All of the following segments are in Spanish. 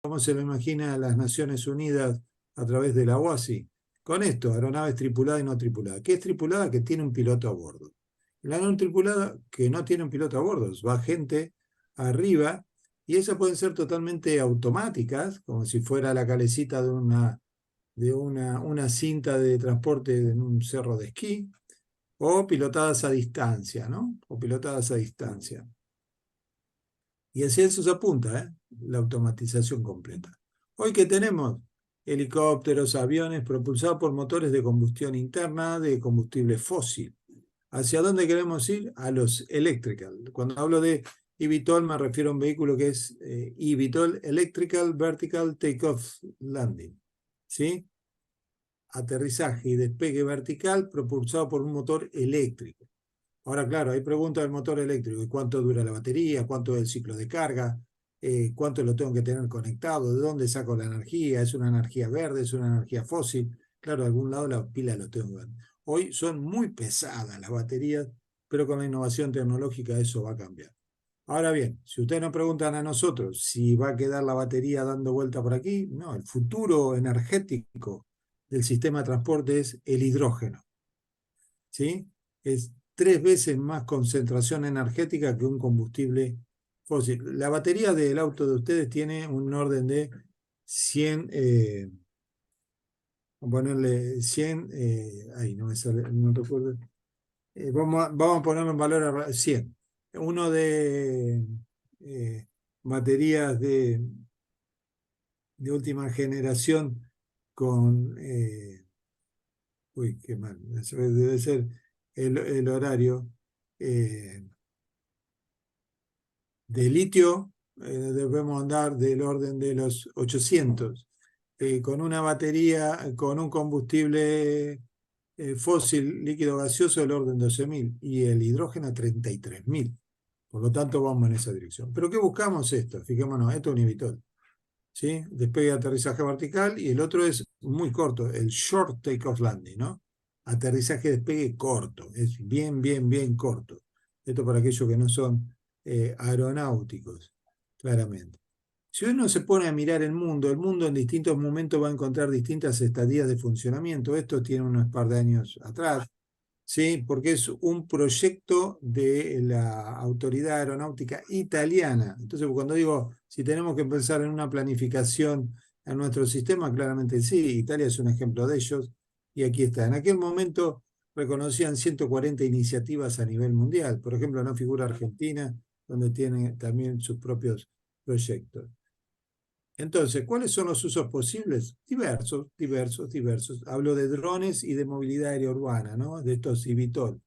cómo se lo imagina las Naciones Unidas a través de la OASI. Con esto, aeronaves tripuladas y no tripuladas. ¿Qué es tripulada? Que tiene un piloto a bordo. La no tripulada, que no tiene un piloto a bordo. Va gente arriba y esas pueden ser totalmente automáticas, como si fuera la calecita de una cinta de transporte en un cerro de esquí, o pilotadas a distancia, ¿no? O pilotadas a distancia. Y hacia eso se apunta, la automatización completa. Hoy que tenemos helicópteros, aviones propulsados por motores de combustión interna de combustible fósil. ¿Hacia dónde queremos ir? A los electrical. Cuando hablo de eVTOL me refiero a un vehículo que es eVTOL, Electrical Vertical Takeoff Landing. ¿Sí? Aterrizaje y despegue vertical propulsado por un motor eléctrico. Ahora, claro, hay preguntas del motor eléctrico. ¿Cuánto dura la batería? ¿Cuánto es el ciclo de carga? ¿Cuánto lo tengo que tener conectado? ¿De dónde saco la energía? ¿Es una energía verde? ¿Es una energía fósil? Claro, de algún lado la pila lo tengo que ver. Hoy son muy pesadas las baterías, pero con la innovación tecnológica eso va a cambiar. Ahora bien, si ustedes nos preguntan a nosotros si va a quedar la batería dando vuelta por aquí, no, el futuro energético del sistema de transporte es el hidrógeno. ¿Sí? Es 3 veces más concentración energética que un combustible fósil. La batería del auto de ustedes tiene un orden de 100, ponerle 100, ahí no me sale, no recuerdo. Vamos a ponerlo en valor a 100. Uno de baterías de última generación con, uy, qué mal, debe ser el horario. eh, de litio debemos andar del orden de los 800, con una batería, con un combustible fósil líquido gaseoso del orden de 12.000 y el hidrógeno 33.000. Por lo tanto, vamos en esa dirección. ¿Pero qué buscamos esto? Fijémonos, esto es un eVTOL, ¿sí? Despegue y aterrizaje vertical, y el otro es muy corto, el short takeoff landing, ¿no? Aterrizaje despegue corto, es bien, bien, bien corto. Esto para aquellos que no son aeronáuticos, claramente. Si uno se pone a mirar el mundo en distintos momentos va a encontrar distintas estadías de funcionamiento. Esto tiene unos par de años atrás, ¿sí? Porque es un proyecto de la Autoridad Aeronáutica Italiana. Entonces, cuando digo, si tenemos que pensar en una planificación en nuestro sistema, claramente sí, Italia es un ejemplo de ellos, y aquí está. En aquel momento reconocían 140 iniciativas a nivel mundial. Por ejemplo, no figura Argentina, donde tiene también sus propios proyectos. Entonces, ¿cuáles son los usos posibles? Diversos, diversos, diversos. Hablo de drones y de movilidad aérea urbana, ¿no? De estos eVTOL.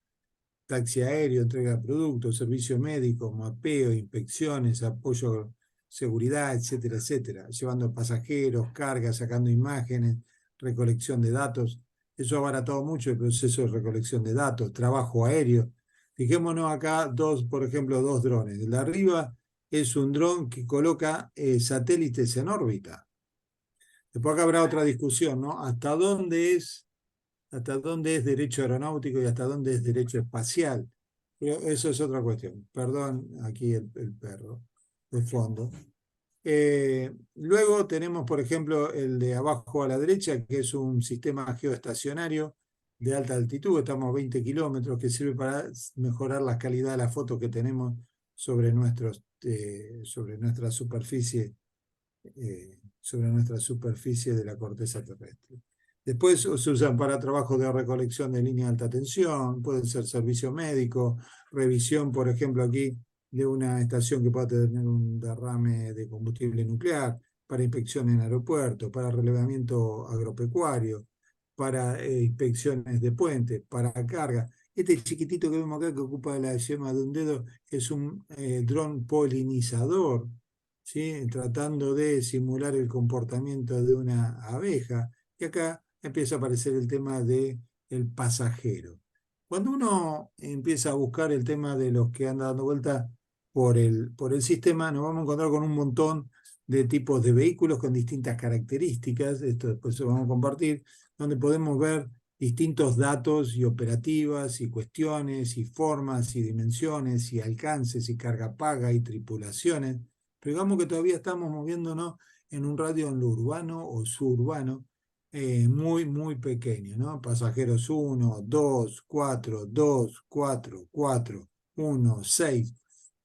Taxi aéreo, entrega de productos, servicio médico, mapeo, inspecciones, apoyo, seguridad, etcétera, etcétera. Llevando pasajeros, cargas, sacando imágenes, recolección de datos. Eso ha abaratado mucho el proceso de recolección de datos, trabajo aéreo. Fijémonos acá por ejemplo, dos drones. El de arriba es un dron que coloca satélites en órbita. Después acá habrá otra discusión, ¿no? ¿Hasta dónde es derecho aeronáutico y hasta dónde es derecho espacial? Pero eso es otra cuestión. Perdón, aquí el perro de fondo. Luego tenemos, por ejemplo, el de abajo a la derecha, que es un sistema geoestacionario de alta altitud, estamos a 20 kilómetros, que sirve para mejorar la calidad de la foto que tenemos sobre nuestra superficie de la corteza terrestre. Después se usan para trabajos de recolección de línea de alta tensión, pueden ser servicio médico, revisión, por ejemplo, aquí de una estación que pueda tener un derrame de combustible nuclear, para inspección en aeropuertos, para relevamiento agropecuario, para inspecciones de puentes, para carga. Este chiquitito que vemos acá, que ocupa la yema de un dedo, es un dron polinizador, ¿sí? Tratando de simular el comportamiento de una abeja. Y acá empieza a aparecer el tema del pasajero. Cuando uno empieza a buscar el tema de los que andan dando vuelta por el sistema, nos vamos a encontrar con un montón de tipos de vehículos con distintas características, esto después lo vamos a compartir, donde podemos ver distintos datos y operativas y cuestiones y formas y dimensiones y alcances y carga paga y tripulaciones. Pero digamos que todavía estamos moviéndonos en un radio en lo urbano o suburbano muy pequeño, ¿no? Pasajeros 1, 2, 4, 2, 4, 4, 1, 6.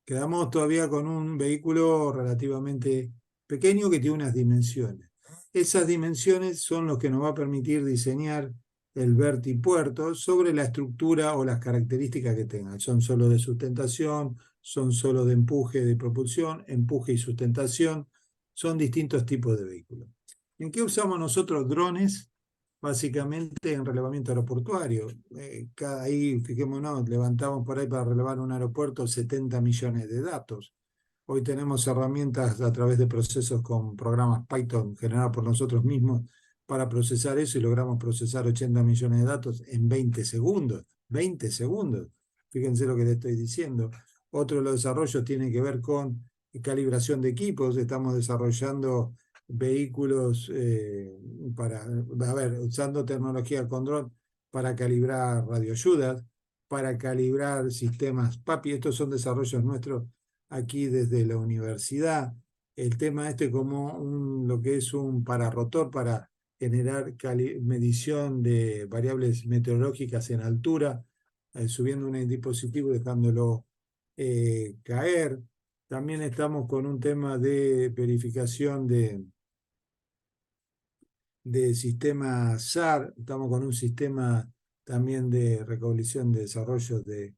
Quedamos todavía con un vehículo relativamente pequeño que tiene unas dimensiones. Esas dimensiones son los que nos va a permitir diseñar el vertipuerto sobre la estructura o las características que tengan. Son solo de sustentación, son solo de empuje, de propulsión, empuje y sustentación. Son distintos tipos de vehículos. ¿En qué usamos nosotros drones? Básicamente en relevamiento aeroportuario. Ahí, fijémonos, levantamos por ahí para relevar un aeropuerto 70 millones de datos. Hoy tenemos herramientas a través de procesos con programas Python generados por nosotros mismos para procesar eso y logramos procesar 80 millones de datos en 20 segundos. 20 segundos. Fíjense lo que le estoy diciendo. Otro de los desarrollos tiene que ver con calibración de equipos. Estamos desarrollando vehículos usando tecnología con dron para calibrar radioayudas, para calibrar sistemas PAPI. Estos son desarrollos nuestros aquí desde la universidad. El tema como lo que es un pararrotor para generar medición de variables meteorológicas en altura, subiendo un dispositivo y dejándolo caer. También estamos con un tema de verificación de sistema SAR, estamos con un sistema también de recolección de desarrollo de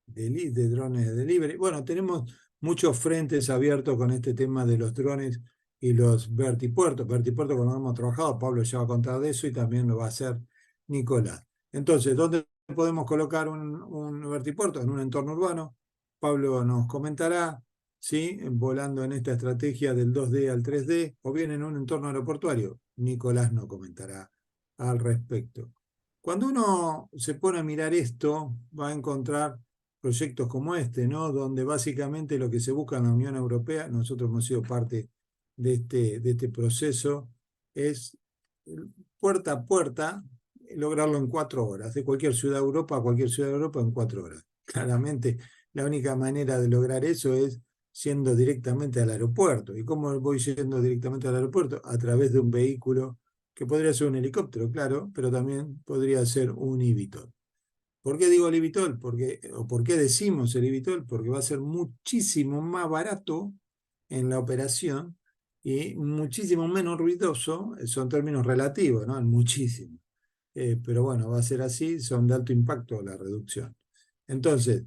drones de delivery. Bueno, tenemos muchos frentes abiertos con este tema de los drones y los vertipuertos. Vertipuertos, cuando hemos trabajado, Pablo ya va a contar de eso y también lo va a hacer Nicolás. Entonces, ¿dónde podemos colocar un vertipuerto? En un entorno urbano. Pablo nos comentará, ¿sí? Volando en esta estrategia del 2D al 3D, o bien en un entorno aeroportuario. Nicolás nos comentará al respecto. Cuando uno se pone a mirar esto, va a encontrar proyectos como este, ¿no? Donde básicamente lo que se busca en la Unión Europea, nosotros hemos sido parte de este proceso, es puerta a puerta lograrlo en 4 horas, de cualquier ciudad de Europa a cualquier ciudad de Europa en 4 horas. Claramente, la única manera de lograr eso es yendo directamente al aeropuerto. ¿Y cómo voy yendo directamente al aeropuerto? A través de un vehículo que podría ser un helicóptero, claro, pero también podría ser un eVTOL. ¿Por qué digo el eVTOL? ¿Por qué decimos el eVTOL? Porque va a ser muchísimo más barato en la operación y muchísimo menos ruidoso, son términos relativos, ¿no? Muchísimo. Pero bueno, va a ser así, son de alto impacto la reducción. Entonces,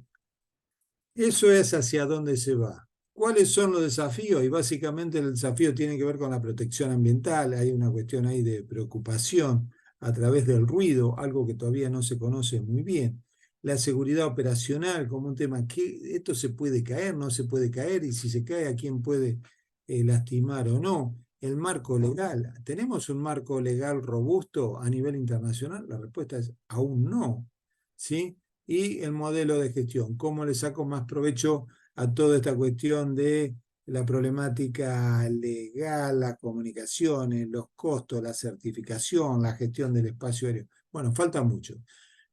eso es hacia dónde se va. ¿Cuáles son los desafíos? Y básicamente el desafío tiene que ver con la protección ambiental. Hay una cuestión ahí de preocupación a través del ruido, algo que todavía no se conoce muy bien. La seguridad operacional como un tema que esto se puede caer, no se puede caer, y si se cae, ¿a quién puede lastimar o no? El marco legal. ¿Tenemos un marco legal robusto a nivel internacional? La respuesta es aún no. ¿Sí? Y el modelo de gestión, cómo le saco más provecho a toda esta cuestión de la problemática legal, las comunicaciones, los costos, la certificación, la gestión del espacio aéreo. Bueno, falta mucho.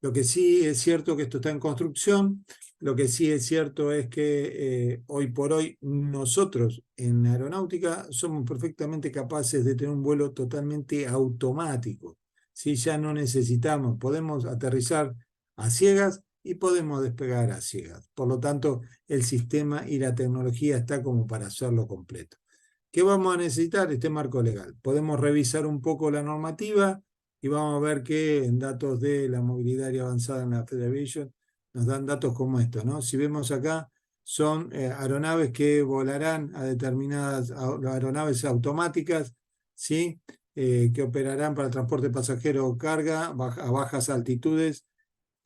Lo que sí es cierto que esto está en construcción, lo que sí es cierto es que hoy por hoy nosotros en aeronáutica somos perfectamente capaces de tener un vuelo totalmente automático. ¿Sí? Ya no necesitamos, podemos aterrizar a ciegas y podemos despegar a ciegas. Por lo tanto, el sistema y la tecnología está como para hacerlo completo. ¿Qué vamos a necesitar? Este marco legal. Podemos revisar un poco la normativa y vamos a ver que en datos de la movilidad avanzada en la Federation nos dan datos como estos, ¿no? Si vemos acá, son aeronaves que volarán a determinadas aeronaves automáticas, ¿sí? Que operarán para transporte pasajero o carga a bajas altitudes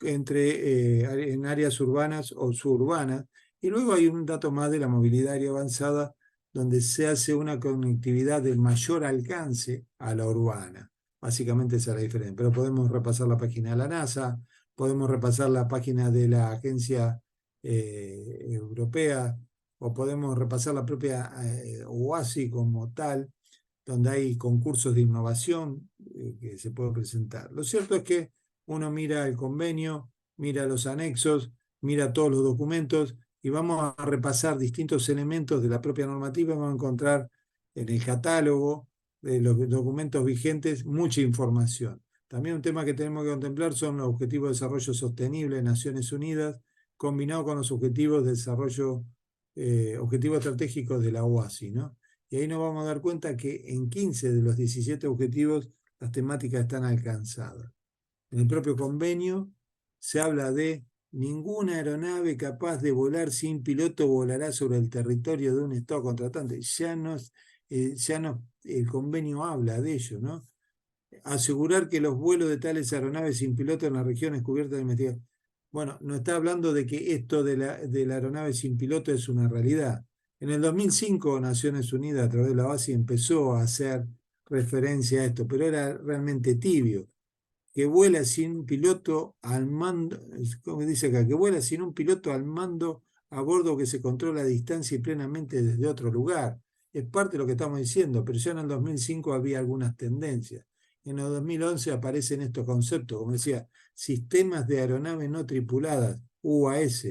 en áreas urbanas o suburbanas. Y luego hay un dato más de la movilidad aérea avanzada, donde se hace una conectividad de mayor alcance a la urbana. Básicamente esa es la diferencia. Pero podemos repasar la página de la NASA, podemos repasar la página de la Agencia Europea, o podemos repasar la propia OASI como tal, donde hay concursos de innovación que se puede presentar. Lo cierto es que uno mira el convenio, mira los anexos, mira todos los documentos y vamos a repasar distintos elementos de la propia normativa, vamos a encontrar en el catálogo de los documentos vigentes mucha información. También un tema que tenemos que contemplar son los Objetivos de Desarrollo Sostenible de Naciones Unidas, combinado con los Objetivos de Desarrollo, Objetivos Estratégicos de la OASI, ¿no? Y ahí nos vamos a dar cuenta que en 15 de los 17 objetivos las temáticas están alcanzadas. En el propio convenio se habla de ninguna aeronave capaz de volar sin piloto volará sobre el territorio de un Estado contratante. El convenio habla de ello, ¿no? Asegurar que los vuelos de tales aeronaves sin piloto en las regiones cubiertas de investigación. Bueno, no está hablando de que esto de la aeronave sin piloto es una realidad. En el 2005 Naciones Unidas a través de la base empezó a hacer referencia a esto, pero era realmente tibio. Que vuela sin piloto al mando, como dice acá, que vuela sin un piloto al mando a bordo que se controla a distancia y plenamente desde otro lugar. Es parte de lo que estamos diciendo, pero ya en el 2005 había algunas tendencias. En el 2011 aparecen estos conceptos, como decía, sistemas de aeronaves no tripuladas, UAS.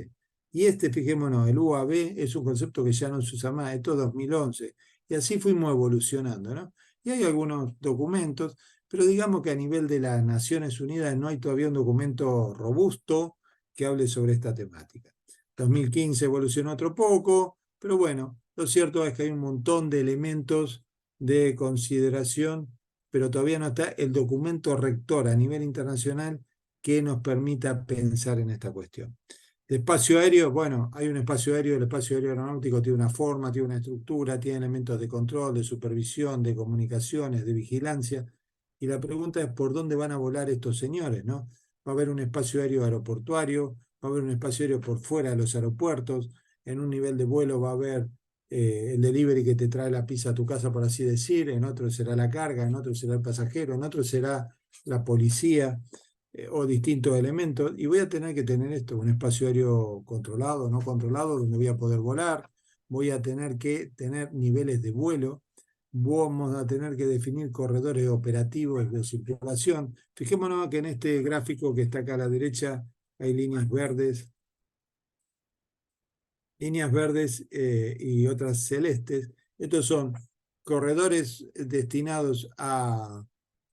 Y fijémonos, el UAV es un concepto que ya no se usa más, esto es 2011. Y así fuimos evolucionando, ¿no? Y hay algunos documentos, pero digamos que a nivel de las Naciones Unidas no hay todavía un documento robusto que hable sobre esta temática. 2015 evolucionó otro poco, pero bueno, lo cierto es que hay un montón de elementos de consideración, pero todavía no está el documento rector a nivel internacional que nos permita pensar en esta cuestión. El espacio aéreo, bueno, hay un espacio aéreo, el espacio aéreo aeronáutico tiene una forma, tiene una estructura, tiene elementos de control, de supervisión, de comunicaciones, de vigilancia, y la pregunta es por dónde van a volar estos señores, ¿no? Va a haber un espacio aéreo aeroportuario, va a haber un espacio aéreo por fuera de los aeropuertos, en un nivel de vuelo va a haber el delivery que te trae la pizza a tu casa, por así decir, en otro será la carga, en otro será el pasajero, en otro será la policía o distintos elementos, y voy a tener que tener esto, un espacio aéreo controlado, no controlado, donde voy a poder volar, voy a tener que tener niveles de vuelo, vamos a tener que definir corredores operativos de circulación. Fijémonos que en este gráfico que está acá a la derecha hay líneas verdes y otras celestes. Estos son corredores destinados a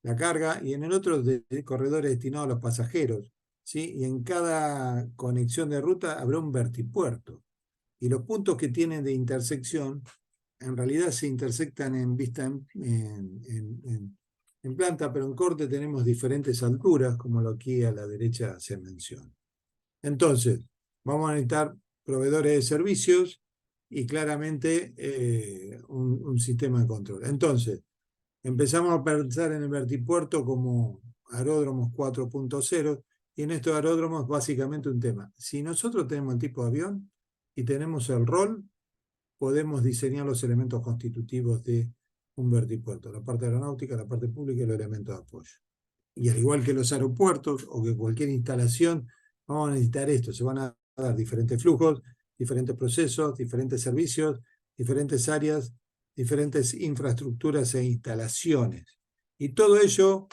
la carga y en el otro corredores destinados a los pasajeros, ¿sí? Y en cada conexión de ruta habrá un vertipuerto. Y los puntos que tienen de intersección en realidad se intersectan en vista en planta, pero en corte tenemos diferentes alturas, como lo aquí a la derecha se menciona. Entonces, vamos a necesitar proveedores de servicios y claramente un sistema de control. Entonces, empezamos a pensar en el vertipuerto como aeródromos 4.0 y en estos aeródromos básicamente un tema. Si nosotros tenemos el tipo de avión y tenemos el rol, podemos diseñar los elementos constitutivos de un vertipuerto, la parte aeronáutica, la parte pública y los elementos de apoyo. Y al igual que los aeropuertos o que cualquier instalación, vamos a necesitar esto. Se van a dar diferentes flujos, diferentes procesos, diferentes servicios, diferentes áreas, diferentes infraestructuras e instalaciones. Y todo ello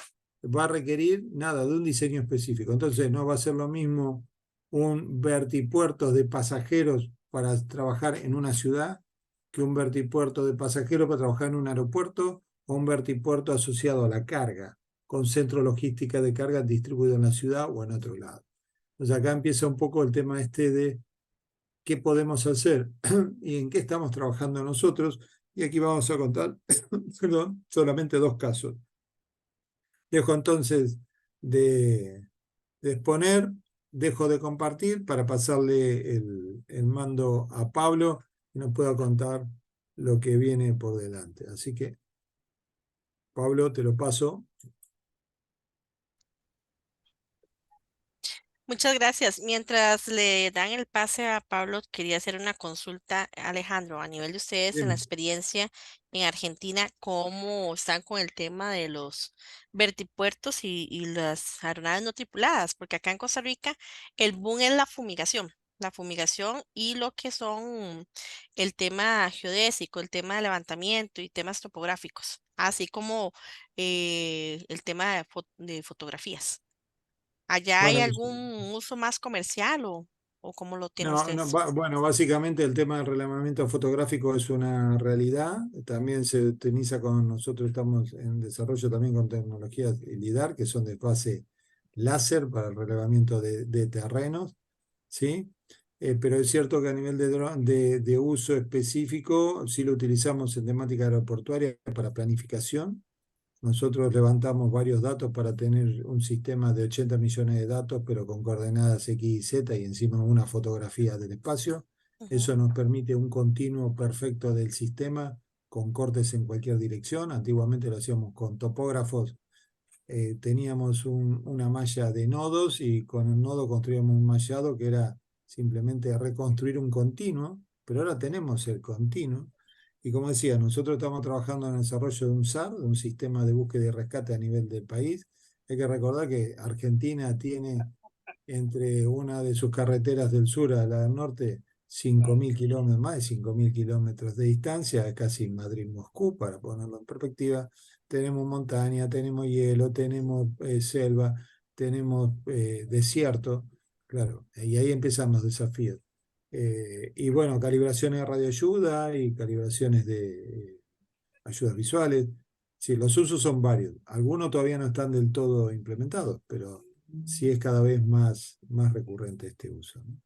va a requerir nada de un diseño específico. Entonces no va a ser lo mismo un vertipuerto de pasajeros para trabajar en una ciudad que un vertipuerto de pasajeros para trabajar en un aeropuerto o un vertipuerto asociado a la carga con centro logística de carga distribuido en la ciudad o en otro lado. Entonces acá empieza un poco el tema de qué podemos hacer y en qué estamos trabajando nosotros. Y aquí vamos a contar, perdón, solamente dos casos. Dejo entonces de exponer, dejo de compartir para pasarle el mando a Pablo y nos pueda contar lo que viene por delante. Así que, Pablo, te lo paso. Muchas gracias. Mientras le dan el pase a Pablo, quería hacer una consulta, Alejandro, a nivel de ustedes en la Bien. experiencia en Argentina, ¿cómo están con el tema de los vertipuertos y las aeronaves no tripuladas? Porque acá en Costa Rica el boom es la fumigación y lo que son el tema geodésico, el tema de levantamiento y temas topográficos, así como el tema de fotografías. ¿Allá hay Bueno, algún uso más comercial o? o cómo lo tienen No, no, ustedes. bueno, básicamente el tema del relevamiento fotográfico es una realidad. También se utiliza nosotros estamos en desarrollo también con tecnologías LIDAR, que son de fase láser para el relevamiento de terrenos, ¿sí? Pero es cierto que a nivel de uso específico, sí lo utilizamos en temática aeroportuaria para planificación. Nosotros levantamos varios datos para tener un sistema de 80 millones de datos, pero con coordenadas X y Z y encima una fotografía del espacio. Ujú, Eso nos permite un continuo perfecto del sistema con cortes en cualquier dirección. Antiguamente lo hacíamos con topógrafos. Teníamos una malla de nodos y con el nodo construíamos un mallado que era simplemente reconstruir un continuo, pero ahora tenemos el continuo. Y como decía, nosotros estamos trabajando en el desarrollo de un SAR, de un sistema de búsqueda y rescate a nivel del país. Hay que recordar que Argentina tiene entre una de sus carreteras del sur a la del norte 5.000 kilómetros, más de 5.000 kilómetros de distancia, casi Madrid-Moscú, para ponerlo en perspectiva. Tenemos montaña, tenemos hielo, tenemos selva, tenemos desierto, claro, y ahí empiezan los desafíos. Y bueno, calibraciones de radioayuda y calibraciones de ayudas visuales. Sí, los usos son varios. Algunos todavía no están del todo implementados, pero sí es cada vez más recurrente este uso, ¿no?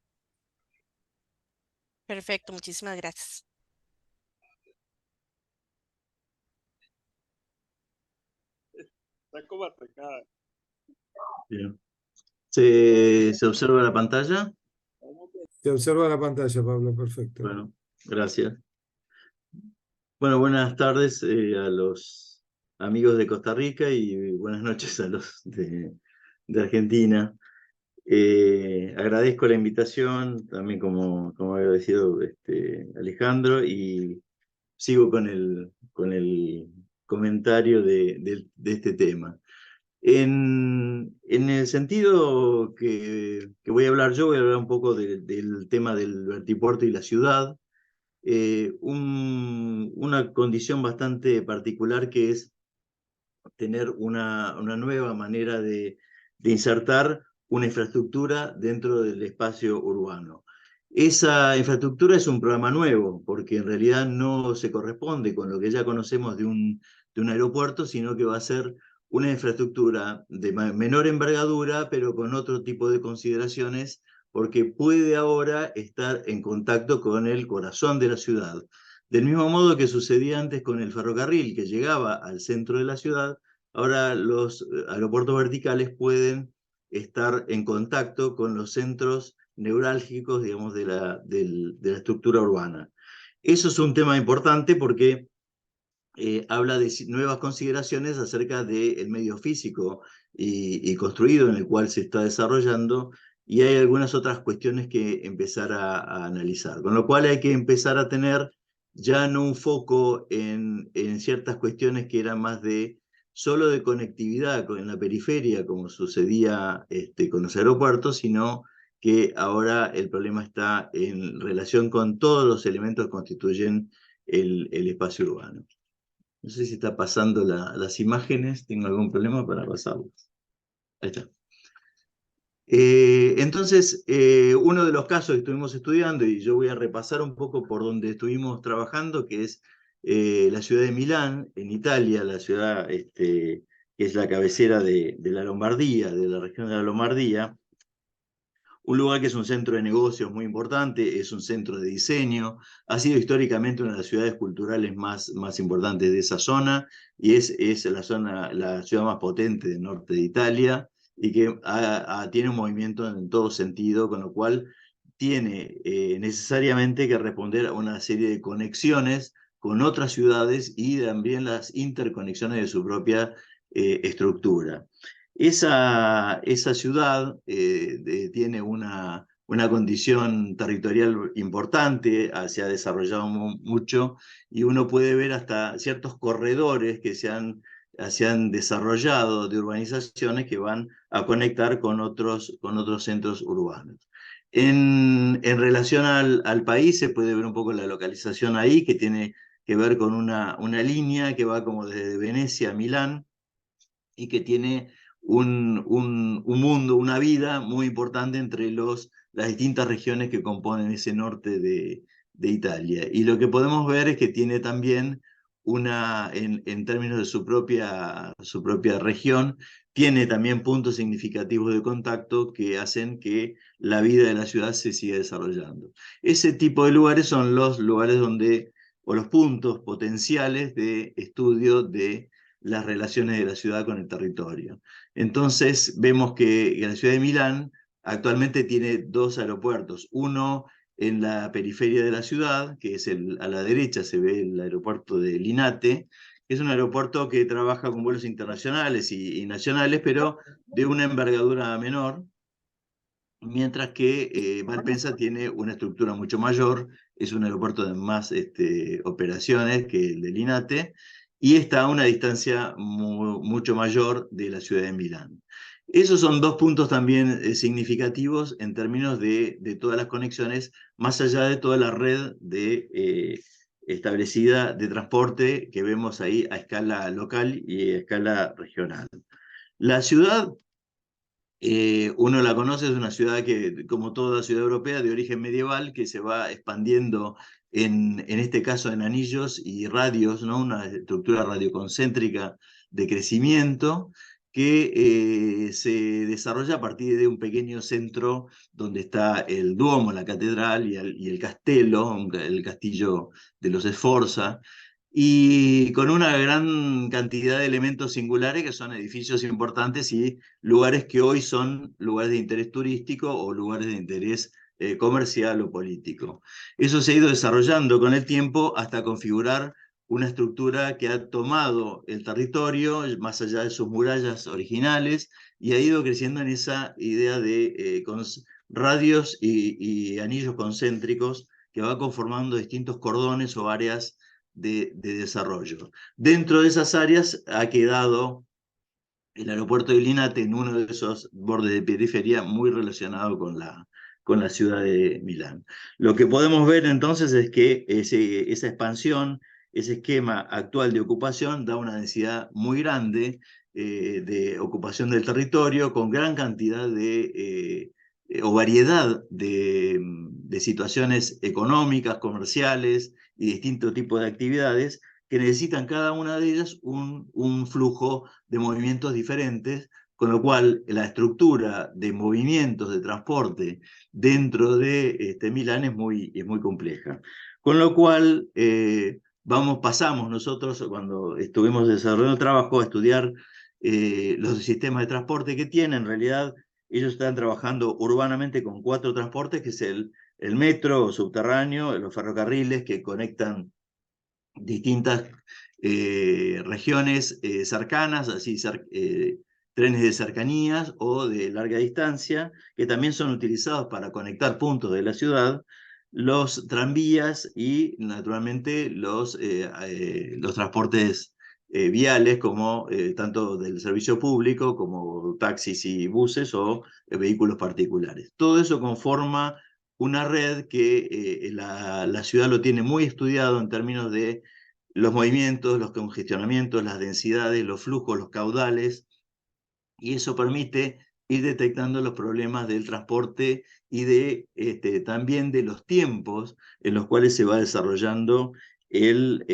perfecto, muchísimas gracias. Bien. ¿Se observa la pantalla? Se observa la pantalla, Pablo, perfecto. Bueno, gracias. Bueno, buenas tardes a los amigos de Costa Rica y buenas noches a los de Argentina. Agradezco la invitación, también como había decidido Alejandro, y sigo con el comentario de este tema. En el sentido que voy a hablar yo, voy a hablar un poco del tema del vertipuerto y la ciudad, una condición bastante particular que es tener una nueva manera de insertar una infraestructura dentro del espacio urbano. Esa infraestructura es un programa nuevo, porque en realidad no se corresponde con lo que ya conocemos de un aeropuerto, sino que va a ser una infraestructura de menor envergadura, pero con otro tipo de consideraciones, porque puede ahora estar en contacto con el corazón de la ciudad. Del mismo modo que sucedía antes con el ferrocarril, que llegaba al centro de la ciudad, ahora los aeropuertos verticales pueden estar en contacto con los centros neurálgicos, digamos, de la estructura urbana. Eso es un tema importante porque habla de nuevas consideraciones acerca del medio físico y construido en el cual se está desarrollando, y hay algunas otras cuestiones que empezar a analizar. Con lo cual hay que empezar a tener ya no un foco en ciertas cuestiones que eran más solo de conectividad en la periferia, como sucedía con los aeropuertos, sino que ahora el problema está en relación con todos los elementos que constituyen el espacio urbano. No sé si está pasando las imágenes, tengo algún problema para pasarlas. Ahí está. Entonces, uno de los casos que estuvimos estudiando, y yo voy a repasar un poco por donde estuvimos trabajando, que es la ciudad de Milán, en Italia, la ciudad que es la cabecera de la Lombardía, de la región de la Lombardía. Un lugar que es un centro de negocios muy importante, es un centro de diseño, ha sido históricamente una de las ciudades culturales más importantes de esa zona, y es la ciudad más potente del norte de Italia, y que tiene un movimiento en todo sentido, con lo cual tiene necesariamente que responder a una serie de conexiones con otras ciudades y también las interconexiones de su propia estructura. Esa ciudad tiene una condición territorial importante, se ha desarrollado mucho, y uno puede ver hasta ciertos corredores que se han desarrollado de urbanizaciones que van a conectar con otros centros urbanos. En relación al país, se puede ver un poco la localización ahí, que tiene que ver con una línea que va como desde Venecia a Milán, y que tiene un mundo, una vida muy importante entre los las distintas regiones que componen ese norte de Italia. Y lo que podemos ver es que tiene también en términos de su propia región, tiene también puntos significativos de contacto que hacen que la vida de la ciudad se siga desarrollando. Ese tipo de lugares son los lugares o los puntos potenciales de estudio de las relaciones de la ciudad con el territorio. Entonces vemos que la ciudad de Milán actualmente tiene dos aeropuertos, uno en la periferia de la ciudad, que es a la derecha se ve el aeropuerto de Linate, que es un aeropuerto que trabaja con vuelos internacionales y nacionales, pero de una envergadura menor, mientras que Malpensa tiene una estructura mucho mayor, es un aeropuerto de más operaciones que el de Linate, y está a una distancia mucho mayor de la ciudad de Milán. Esos son dos puntos también significativos en términos de todas las conexiones, más allá de toda la red establecida de transporte que vemos ahí a escala local y a escala regional. La ciudad, uno la conoce, es una ciudad que, como toda ciudad europea, de origen medieval, que se va expandiendo en este caso en anillos y radios, ¿no? Una estructura radioconcéntrica de crecimiento que se desarrolla a partir de un pequeño centro donde está el Duomo, la catedral y el castelo, el castillo de los Sforza, y con una gran cantidad de elementos singulares que son edificios importantes y lugares que hoy son lugares de interés turístico o lugares de interés comercial o político. Eso se ha ido desarrollando con el tiempo hasta configurar una estructura que ha tomado el territorio más allá de sus murallas originales y ha ido creciendo en esa idea de radios y anillos concéntricos que va conformando distintos cordones o áreas de desarrollo. Dentro de esas áreas ha quedado el aeropuerto de Linate en uno de esos bordes de periferia muy relacionado con la ciudad de Milán. Lo que podemos ver entonces es que esa expansión, ese esquema actual de ocupación da una densidad muy grande de ocupación del territorio con gran cantidad o variedad de situaciones económicas, comerciales y distintos tipos de actividades que necesitan cada una de ellas un flujo de movimientos diferentes, con lo cual la estructura de movimientos de transporte dentro de Milán es muy compleja. Con lo cual pasamos nosotros, cuando estuvimos desarrollando el trabajo, a estudiar los sistemas de transporte que tienen. En realidad ellos están trabajando urbanamente con 4 transportes, que es el metro subterráneo, los ferrocarriles que conectan distintas regiones cercanas, así trenes de cercanías o de larga distancia, que también son utilizados para conectar puntos de la ciudad, los tranvías y naturalmente los transportes viales, como tanto del servicio público como taxis y buses o vehículos particulares. Todo eso conforma una red que la ciudad lo tiene muy estudiado en términos de los movimientos, los congestionamientos, las densidades, los flujos, los caudales, y eso permite ir detectando los problemas del transporte y también de los tiempos en los cuales se va desarrollando el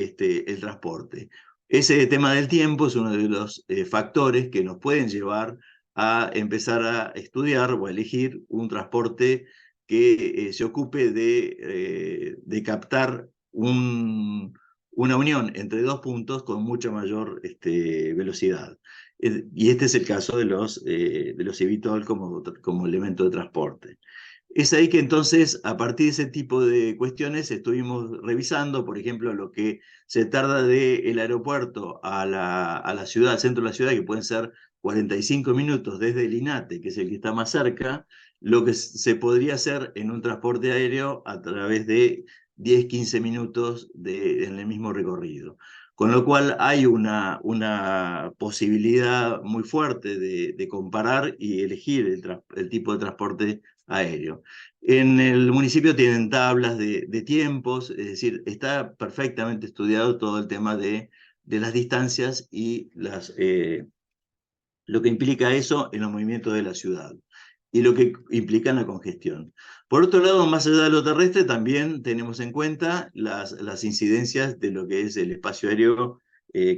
transporte. Ese tema del tiempo es uno de los factores que nos pueden llevar a empezar a estudiar o a elegir un transporte que se ocupe de captar una unión entre 2 puntos con mucha mayor velocidad. Y este es el caso de los eVTOL como elemento de transporte. Es ahí que entonces, a partir de ese tipo de cuestiones, estuvimos revisando, por ejemplo, lo que se tarda del aeropuerto a la ciudad, al centro de la ciudad, que pueden ser 45 minutos desde Linate, que es el que está más cerca, lo que se podría hacer en un transporte aéreo a través de 10-15 minutos en el mismo recorrido. Con lo cual hay una posibilidad muy fuerte de comparar y elegir el tipo de transporte aéreo. En el municipio tienen tablas de tiempos, es decir, está perfectamente estudiado todo el tema de las distancias y lo que implica eso en los movimientos de la ciudad. y lo que implica la congestión. Por otro lado, más allá de lo terrestre, también tenemos en cuenta las incidencias de lo que es el espacio aéreo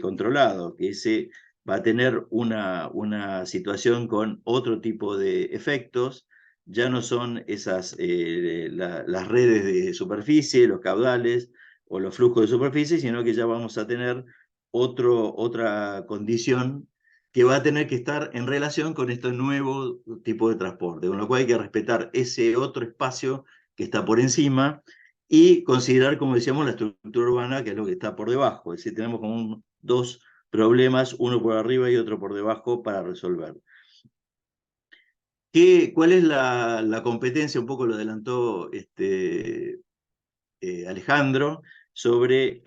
controlado, que ese va a tener una situación con otro tipo de efectos. Ya no son esas las redes de superficie, los caudales o los flujos de superficie, sino que ya vamos a tener otra condición que va a tener que estar en relación con este nuevo tipo de transporte, con lo cual hay que respetar ese otro espacio que está por encima y considerar, como decíamos, la estructura urbana, que es lo que está por debajo. Es decir, tenemos como dos problemas, uno por arriba y otro por debajo para resolver. ¿Cuál es la competencia? Un poco lo adelantó Alejandro, sobre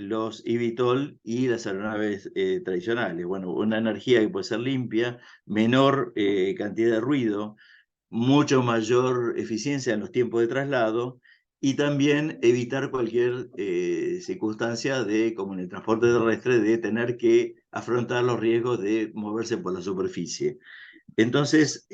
los eVTOL y las aeronaves tradicionales. Bueno, una energía que puede ser limpia, menor cantidad de ruido, mucho mayor eficiencia en los tiempos de traslado y también evitar cualquier circunstancia como en el transporte terrestre, de tener que afrontar los riesgos de moverse por la superficie. Entonces,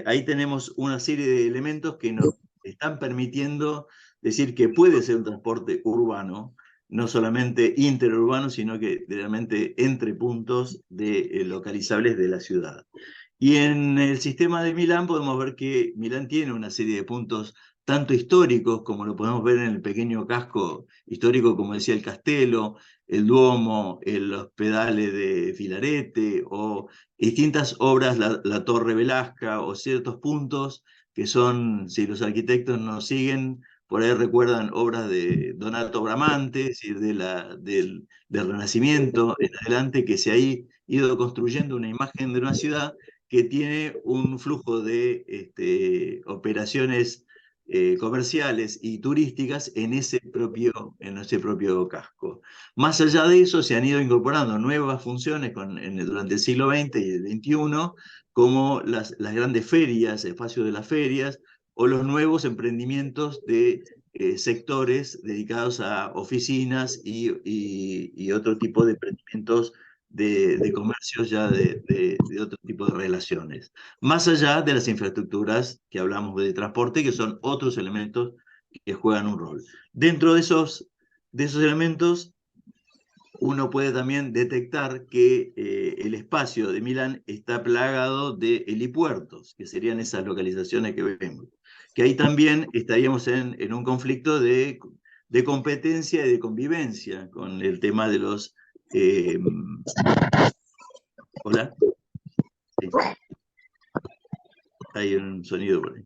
ahí tenemos una serie de elementos que nos están permitiendo decir que puede ser un transporte urbano, no solamente interurbano, sino que realmente entre puntos localizables de la ciudad. Y en el sistema de Milán podemos ver que Milán tiene una serie de puntos tanto históricos, como lo podemos ver en el pequeño casco histórico, como decía el Castello, el Duomo, los pedales de Filarete, o distintas obras, la Torre Velasca, o ciertos puntos que son, si los arquitectos nos siguen, por ahí recuerdan obras de Donato Bramante, es decir, del Renacimiento en adelante, que se ha ido construyendo una imagen de una ciudad que tiene un flujo de operaciones comerciales y turísticas en ese propio casco. Más allá de eso, se han ido incorporando nuevas funciones durante el siglo XX y el XXI, como las grandes ferias, espacios de las ferias, o los nuevos emprendimientos de sectores dedicados a oficinas y otro tipo de emprendimientos de comercios ya de otro tipo de relaciones. Más allá de las infraestructuras que hablamos de transporte, que son otros elementos que juegan un rol. Dentro de esos elementos, uno puede también detectar que el espacio de Milán está plagado de helipuertos, que serían esas localizaciones que vemos. Que ahí también estaríamos en un conflicto de competencia y de convivencia con el tema de los... ¿Hola? Sí. Hay un sonido por ahí.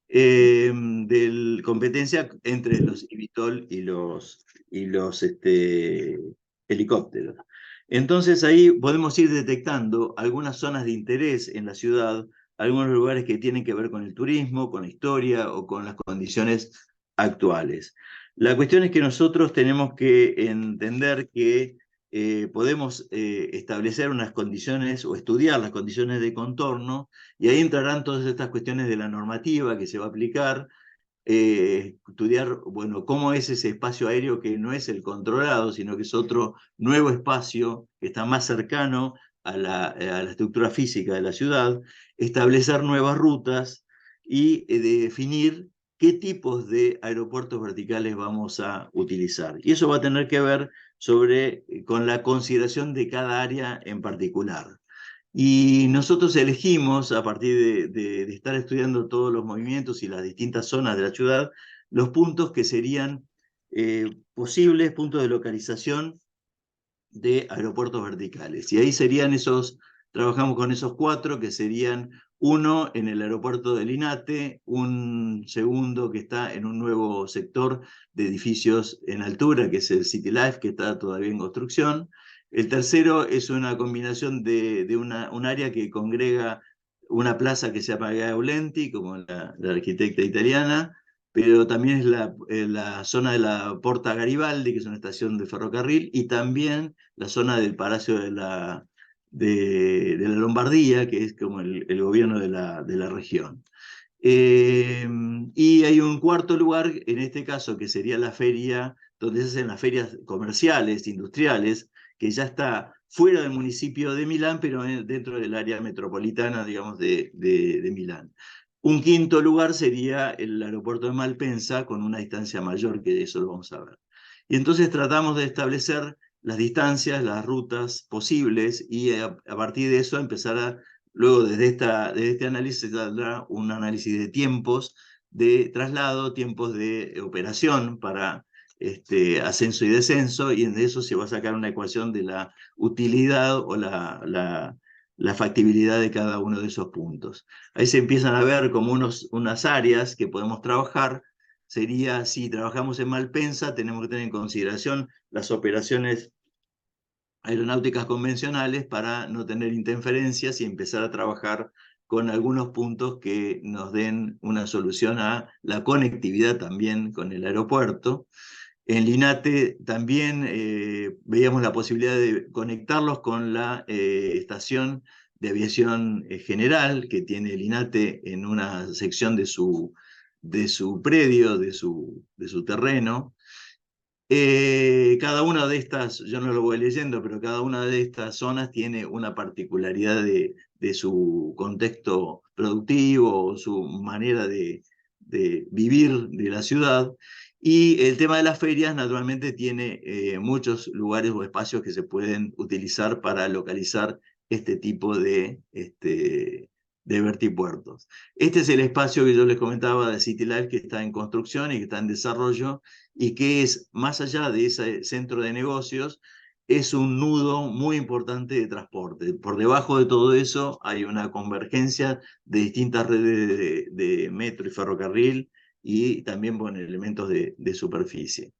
De competencia entre los eVTOL y los helicópteros. Entonces ahí podemos ir detectando algunas zonas de interés en la ciudad, algunos lugares que tienen que ver con el turismo, con la historia o con las condiciones actuales. La cuestión es que nosotros tenemos que entender que podemos establecer unas condiciones o estudiar las condiciones de contorno, y ahí entrarán todas estas cuestiones de la normativa que se va a aplicar, estudiar, bueno, cómo es ese espacio aéreo que no es el controlado, sino que es otro nuevo espacio que está más cercano a la estructura física de la ciudad, establecer nuevas rutas y definir qué tipos de aeropuertos verticales vamos a utilizar. Y eso va a tener que ver con la consideración de cada área en particular. Y nosotros elegimos, a partir de estar estudiando todos los movimientos y las distintas zonas de la ciudad, los puntos que serían posibles puntos de localización de aeropuertos verticales. Y ahí trabajamos con esos 4, que serían uno en el aeropuerto de Linate, un segundo que está en un nuevo sector de edificios en altura, que es el City Life, que está todavía en construcción. El tercero es una combinación de un área que congrega una plaza que se llama Gaulenti, como la arquitecta italiana, pero también es la zona de la Porta Garibaldi, que es una estación de ferrocarril, y también la zona del Palacio de la Lombardía, que es como el gobierno de la región. Y hay un cuarto lugar, en este caso, que sería la feria, donde se hacen las ferias comerciales, industriales, que ya está fuera del municipio de Milán, pero dentro del área metropolitana, digamos, de Milán. Un quinto lugar sería el aeropuerto de Malpensa, con una distancia mayor, que eso lo vamos a ver. Y entonces tratamos de establecer las distancias, las rutas posibles, y a partir de eso empezar a, luego desde este análisis, saldrá un análisis de tiempos de traslado, tiempos de operación para ascenso y descenso, y en eso se va a sacar una ecuación de la utilidad o la factibilidad de cada uno de esos puntos. Ahí se empiezan a ver como unas áreas que podemos trabajar. Sería, si trabajamos en Malpensa, tenemos que tener en consideración las operaciones aeronáuticas convencionales para no tener interferencias y empezar a trabajar con algunos puntos que nos den una solución a la conectividad también con el aeropuerto. En Linate también veíamos la posibilidad de conectarlos con la estación de aviación general que tiene Linate en una sección de su predio, de su terreno. Cada una de estas, yo no lo voy leyendo, pero cada una de estas zonas tiene una particularidad de su contexto productivo, su manera de vivir de la ciudad. Y el tema de las ferias naturalmente tiene muchos lugares o espacios que se pueden utilizar para localizar este tipo de vertipuertos. Este es el espacio que yo les comentaba de City Life, que está en construcción y que está en desarrollo, y que es, más allá de ese centro de negocios, es un nudo muy importante de transporte. Por debajo de todo eso hay una convergencia de distintas redes de metro y ferrocarril, y también con elementos de superficie.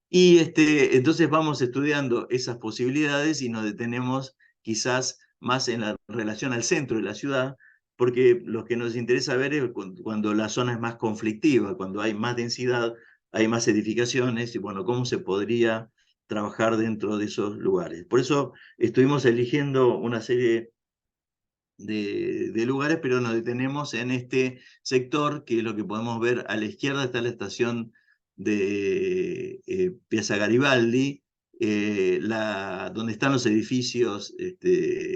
Y entonces vamos estudiando esas posibilidades y nos detenemos quizás más en la relación al centro de la ciudad, porque lo que nos interesa ver es cuando la zona es más conflictiva, cuando hay más densidad, hay más edificaciones, y bueno, cómo se podría trabajar dentro de esos lugares. Por eso estuvimos eligiendo una serie de lugares, pero nos detenemos en este sector, que es lo que podemos ver a la izquierda. Está la estación de Piazza Garibaldi, donde están los edificios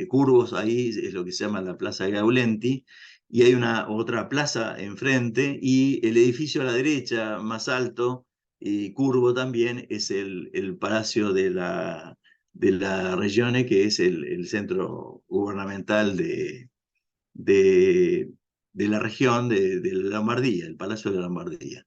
curvos. Ahí es lo que se llama la Plaza Gaulenti, y hay otra plaza enfrente, y el edificio a la derecha, más alto y curvo también, es el Palacio de la Regione, que es el centro gubernamental de la región de la Lombardía, el Palacio de la Lombardía.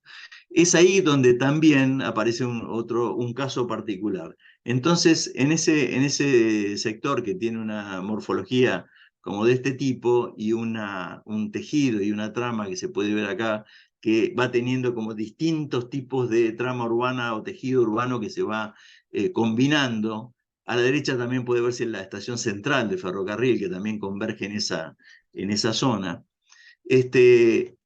Es ahí donde también aparece un caso particular. Entonces, en ese sector, que tiene una morfología como de este tipo, y un tejido y una trama que se puede ver acá, que va teniendo como distintos tipos de trama urbana o tejido urbano que se va combinando. A la derecha también puede verse la estación central de ferrocarril, que también converge en esa zona.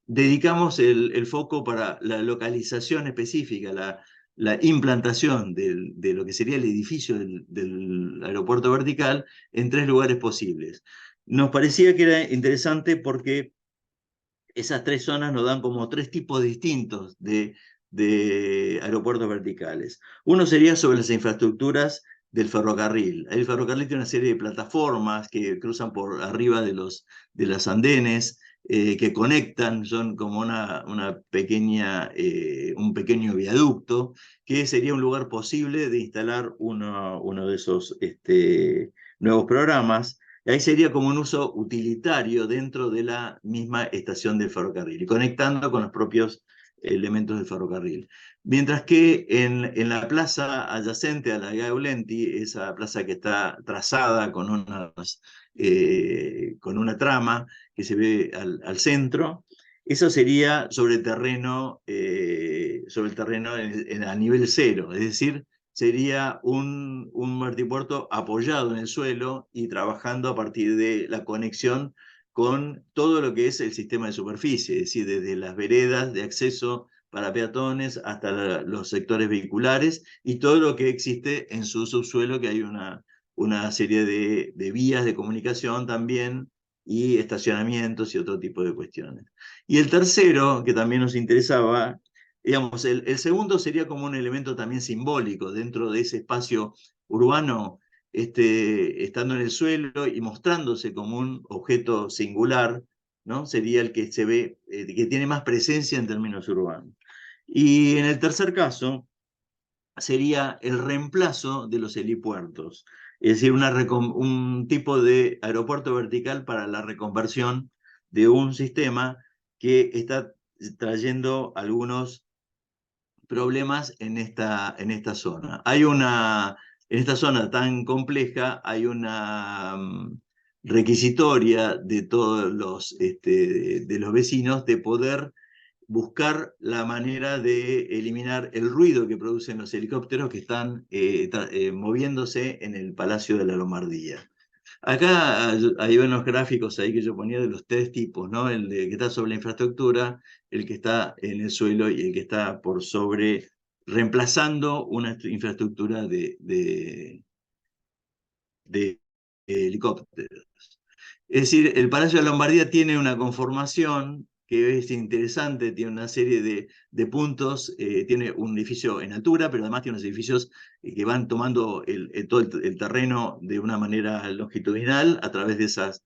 Dedicamos el foco para la localización específica, la implantación de lo que sería el edificio del aeropuerto vertical en 3 lugares posibles. Nos parecía que era interesante porque esas 3 zonas nos dan como 3 tipos distintos de aeropuertos verticales. Uno sería sobre las infraestructuras del ferrocarril. El ferrocarril tiene una serie de plataformas que cruzan por arriba de las andenes, que conectan, son como un pequeño viaducto, que sería un lugar posible de instalar uno de esos nuevos programas. Ahí sería como un uso utilitario dentro de la misma estación del ferrocarril y conectando con los propios elementos del ferrocarril. Mientras que en la plaza adyacente a la Gaulenti, esa plaza que está trazada con una trama que se ve al centro, eso sería sobre el terreno a nivel cero, es decir, sería un vertipuerto apoyado en el suelo y trabajando a partir de la conexión con todo lo que es el sistema de superficie, es decir, desde las veredas de acceso para peatones hasta los sectores vehiculares y todo lo que existe en su subsuelo, que hay una serie de vías de comunicación también, y estacionamientos y otro tipo de cuestiones. Y el tercero, que también nos interesaba, digamos, el segundo sería como un elemento también simbólico dentro de ese espacio urbano, estando en el suelo y mostrándose como un objeto singular, ¿no? Sería el que se ve, que tiene más presencia en términos urbanos. Y en el tercer caso sería el reemplazo de los helipuertos, es decir, un tipo de aeropuerto vertical para la reconversión de un sistema que está trayendo algunos problemas en esta zona. En esta zona tan compleja hay una requisitoria de todos de los vecinos de poder buscar la manera de eliminar el ruido que producen los helicópteros que están moviéndose en el Palacio de la Lombardía. Acá hay unos gráficos ahí que yo ponía de los tres tipos, ¿no? El que está sobre la infraestructura, el que está en el suelo y el que está por sobre, reemplazando una infraestructura de helicópteros. Es decir, el Palacio de la Lombardía tiene una conformación que es interesante, tiene una serie de puntos, tiene un edificio en altura, pero además tiene unos edificios que van tomando todo el terreno de una manera longitudinal a través de esas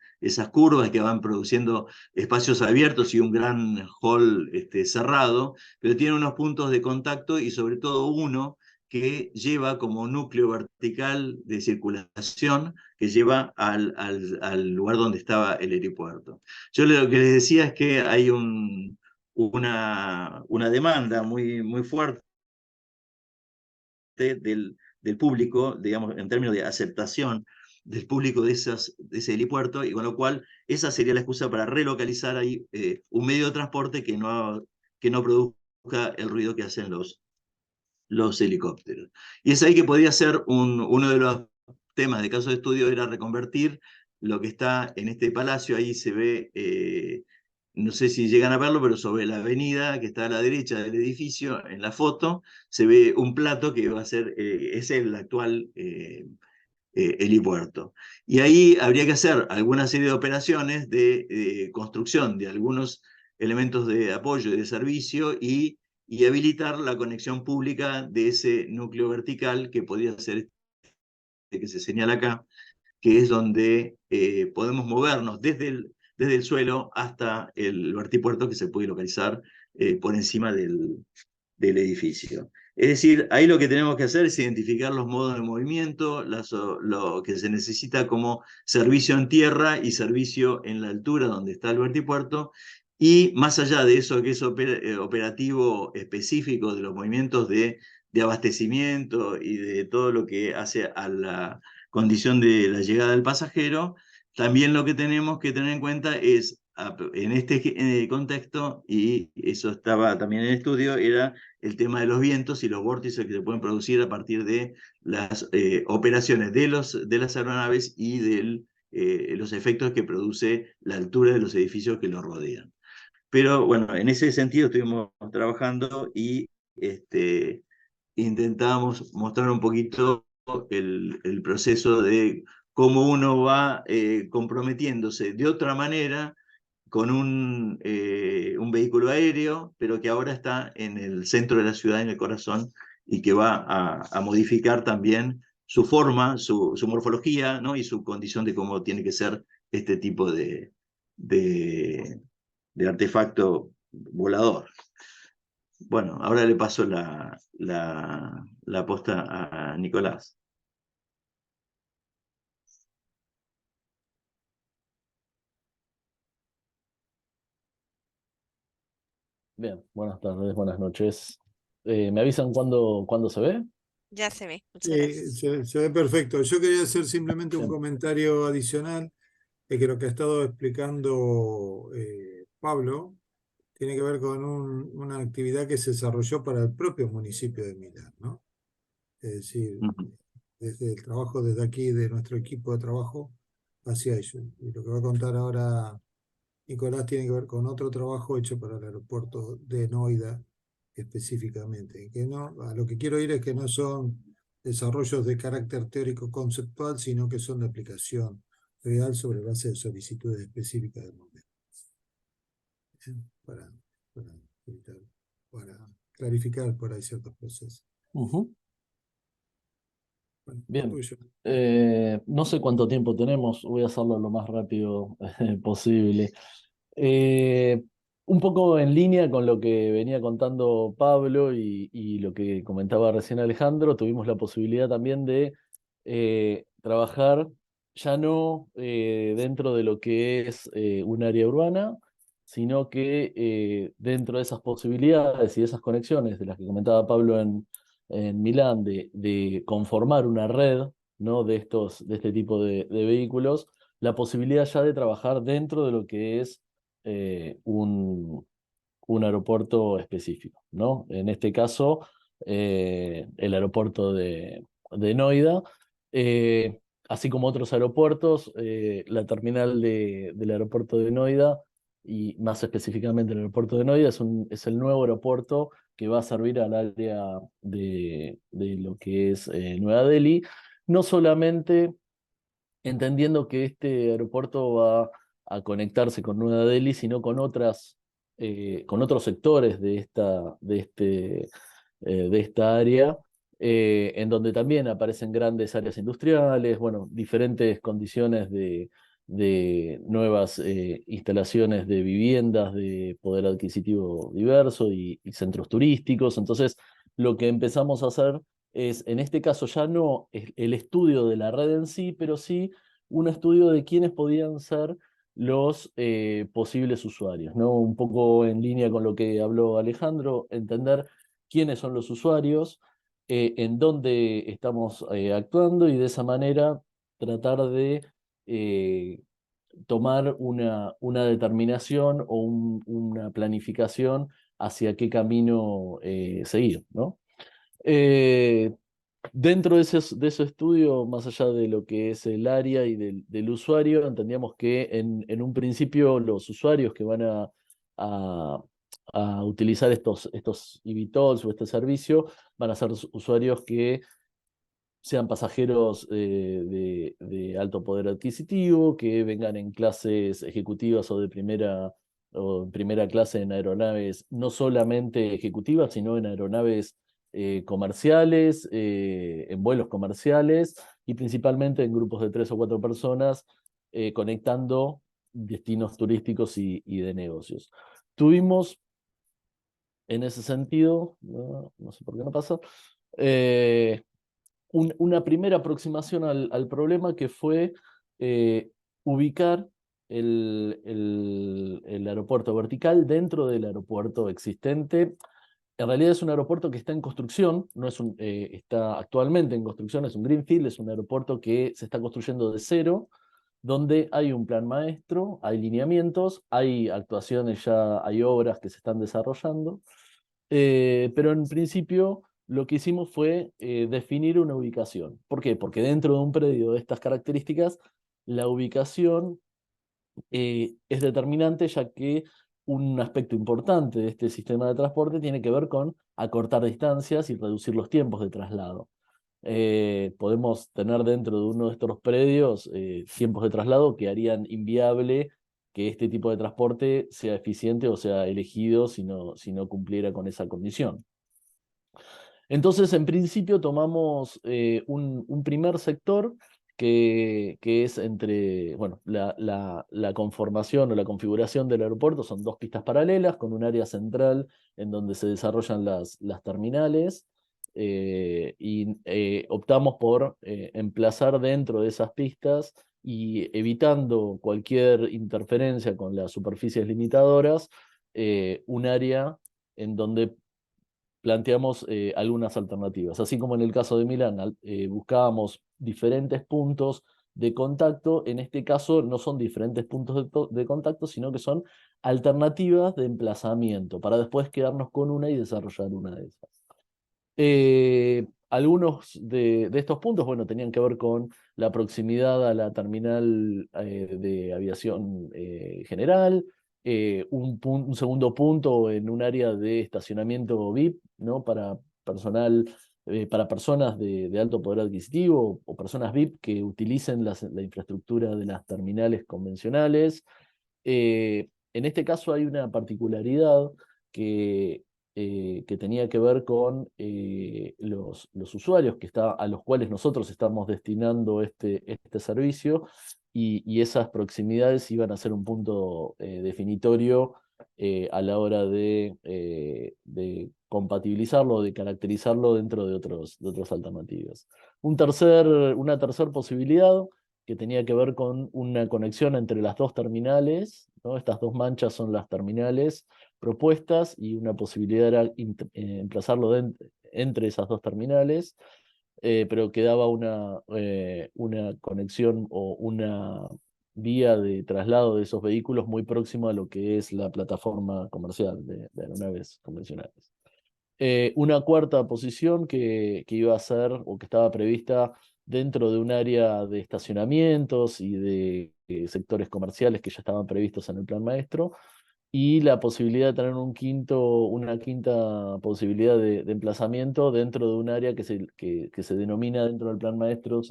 curvas que van produciendo espacios abiertos y un gran hall cerrado, pero tiene unos puntos de contacto y sobre todo uno que lleva como núcleo vertical de circulación que lleva al lugar donde estaba el aeropuerto. Yo lo que les decía es que hay una demanda muy fuerte del público, digamos, en términos de aceptación del público de ese helipuerto, y con lo cual esa sería la excusa para relocalizar ahí un medio de transporte que no produzca el ruido que hacen los helicópteros. Y es ahí que podría ser uno de los temas de caso de estudio, era reconvertir lo que está en este palacio. Ahí se ve, no sé si llegan a verlo, pero sobre la avenida que está a la derecha del edificio, en la foto, se ve un plato que va a ser, es el actual helipuerto. Y ahí habría que hacer alguna serie de operaciones de construcción de algunos elementos de apoyo y de servicio y habilitar la conexión pública de ese núcleo vertical que podría ser que se señala acá, que es donde podemos movernos desde el suelo hasta el vertipuerto que se puede localizar por encima del edificio. Es decir, ahí lo que tenemos que hacer es identificar los modos de movimiento, lo que se necesita como servicio en tierra y servicio en la altura donde está el vertipuerto, y más allá de eso que es operativo específico de los movimientos de abastecimiento y de todo lo que hace a la condición de la llegada del pasajero, también lo que tenemos que tener en cuenta es, en este contexto, y eso estaba también en el estudio, era el tema de los vientos y los vórtices que se pueden producir a partir de las operaciones de las aeronaves y de los efectos que produce la altura de los edificios que los rodean. Pero bueno, en ese sentido estuvimos trabajando y intentábamos mostrar un poquito el proceso de cómo uno va comprometiéndose de otra manera con un vehículo aéreo, pero que ahora está en el centro de la ciudad, en el corazón, y que va a modificar también su forma, su morfología, ¿no? Y su condición de cómo tiene que ser este tipo de artefacto volador. Bueno, ahora le paso la posta a Nicolás. Bien, buenas tardes, buenas noches. ¿Me avisan cuándo se ve? Ya se ve. Muchas gracias. Se ve perfecto. Yo quería hacer simplemente un Bien. comentario adicional, que lo que ha estado explicando Pablo tiene que ver con una actividad que se desarrolló para el propio municipio de Milán, ¿no? Es decir, desde el trabajo desde aquí, de nuestro equipo de trabajo, hacia ello. Y lo que va a contar ahora Nicolás tiene que ver con otro trabajo hecho para el aeropuerto de Noida específicamente. Que no, a lo que quiero ir es que no son desarrollos de carácter teórico conceptual, sino que son de aplicación real sobre base de solicitudes específicas del momento. Para, evitar, para clarificar por ahí ciertos procesos. Ujú. Bueno, Bien. tuyo. No sé cuánto tiempo tenemos, voy a hacerlo lo más rápido posible. Un poco en línea con lo que venía contando Pablo y lo que comentaba recién Alejandro, tuvimos la posibilidad también de trabajar ya no dentro de lo que es un área urbana, sino que dentro de esas posibilidades y de esas conexiones de las que comentaba Pablo en Milán, de conformar una red, ¿no? De este tipo de vehículos, la posibilidad ya de trabajar dentro de lo que es un aeropuerto específico, ¿no? En este caso, el aeropuerto de Noida, eh, así como otros aeropuertos, la terminal del aeropuerto de Noida, y más específicamente el aeropuerto de Noida, es el nuevo aeropuerto que va a servir al área de lo que es Nueva Delhi, no solamente entendiendo que este aeropuerto va a conectarse con Nueva Delhi, sino con otros sectores de esta área, en donde también aparecen grandes áreas industriales, bueno, diferentes condiciones de nuevas instalaciones de viviendas de poder adquisitivo diverso y centros turísticos. Entonces, lo que empezamos a hacer es, en este caso, ya no el estudio de la red en sí, pero sí un estudio de quiénes podían ser los posibles usuarios, ¿no? Un poco en línea con lo que habló Alejandro, entender quiénes son los usuarios, en dónde estamos actuando y de esa manera tratar de eh, tomar una determinación o una planificación hacia qué camino seguir, ¿no? Eh, Dentro de ese estudio, más allá de lo que es el área y del usuario, entendíamos que en un principio los usuarios que van a, a utilizar estos eVTOLs o este servicio van a ser usuarios que sean pasajeros de alto poder adquisitivo, que vengan en clases ejecutivas o en primera clase en aeronaves no solamente ejecutivas, sino en aeronaves comerciales, en vuelos comerciales y principalmente en grupos de 3 o 4 personas conectando destinos turísticos y de negocios. Tuvimos en ese sentido, no sé por qué no pasa, eh, una primera aproximación al problema que fue eh, ubicar el aeropuerto vertical dentro del aeropuerto existente. En realidad es un aeropuerto que está en construcción, no es está actualmente en construcción, es un greenfield, es un aeropuerto que se está construyendo de cero, donde hay un plan maestro, hay lineamientos, hay actuaciones ya, hay obras que se están desarrollando, pero en principio lo que hicimos fue definir una ubicación. ¿Por qué? Porque dentro de un predio de estas características, la ubicación es determinante, ya que un aspecto importante de este sistema de transporte tiene que ver con acortar distancias y reducir los tiempos de traslado. Podemos tener dentro de uno de estos predios tiempos de traslado que harían inviable que este tipo de transporte sea eficiente o sea elegido si no cumpliera con esa condición. Entonces, en principio, tomamos un primer sector que es entre, bueno, la conformación o la configuración del aeropuerto son 2 pistas paralelas con un área central en donde se desarrollan las terminales y optamos por emplazar dentro de esas pistas y evitando cualquier interferencia con las superficies limitadoras, un área en donde planteamos algunas alternativas. Así como en el caso de Milán, buscábamos diferentes puntos de contacto, en este caso no son diferentes puntos de contacto, sino que son alternativas de emplazamiento, para después quedarnos con una y desarrollar una de esas. Algunos de estos puntos, bueno, tenían que ver con la proximidad a la terminal de aviación general, un segundo punto en un área de estacionamiento VIP, ¿no? Para personal, para personas de alto poder adquisitivo o personas VIP que utilicen la infraestructura de las terminales convencionales. En este caso hay una particularidad que tenía que ver con los usuarios a los cuales nosotros estamos destinando este servicio, y esas proximidades iban a ser un punto definitorio a la hora de compatibilizarlo, de caracterizarlo dentro de otras alternativas. Una tercera posibilidad que tenía que ver con una conexión entre las dos terminales, ¿no? Estas dos manchas son las terminales propuestas y una posibilidad era emplazarlo entre esas dos terminales, pero quedaba una conexión o una vía de traslado de esos vehículos muy próximo a lo que es la plataforma comercial de aeronaves convencionales. Una cuarta posición que iba a ser o que estaba prevista dentro de un área de estacionamientos y de sectores comerciales que ya estaban previstos en el plan maestro, y la posibilidad de tener una quinta posibilidad de emplazamiento dentro de un área que se denomina dentro del plan maestro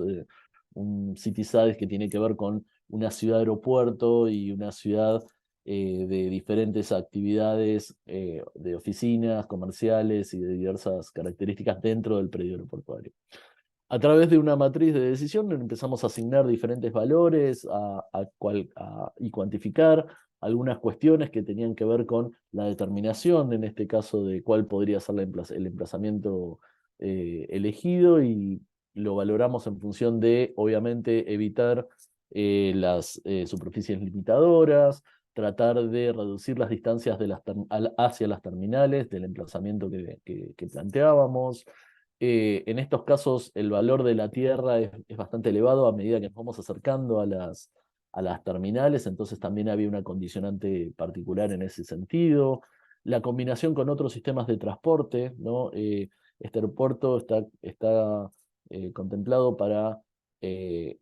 un city size, que tiene que ver con una ciudad aeropuerto y una ciudad de diferentes actividades de oficinas, comerciales y de diversas características dentro del predio aeroportuario. A través de una matriz de decisión empezamos a asignar diferentes valores y cuantificar algunas cuestiones que tenían que ver con la determinación, en este caso, de cuál podría ser el emplazamiento elegido, y lo valoramos en función de, obviamente, evitar las superficies limitadoras, tratar de reducir las distancias hacia las terminales del emplazamiento que planteábamos. En estos casos el valor de la tierra es bastante elevado a medida que nos vamos acercando a las terminales, entonces también había una condicionante particular en ese sentido. La combinación con otros sistemas de transporte, ¿no? Este aeropuerto está contemplado para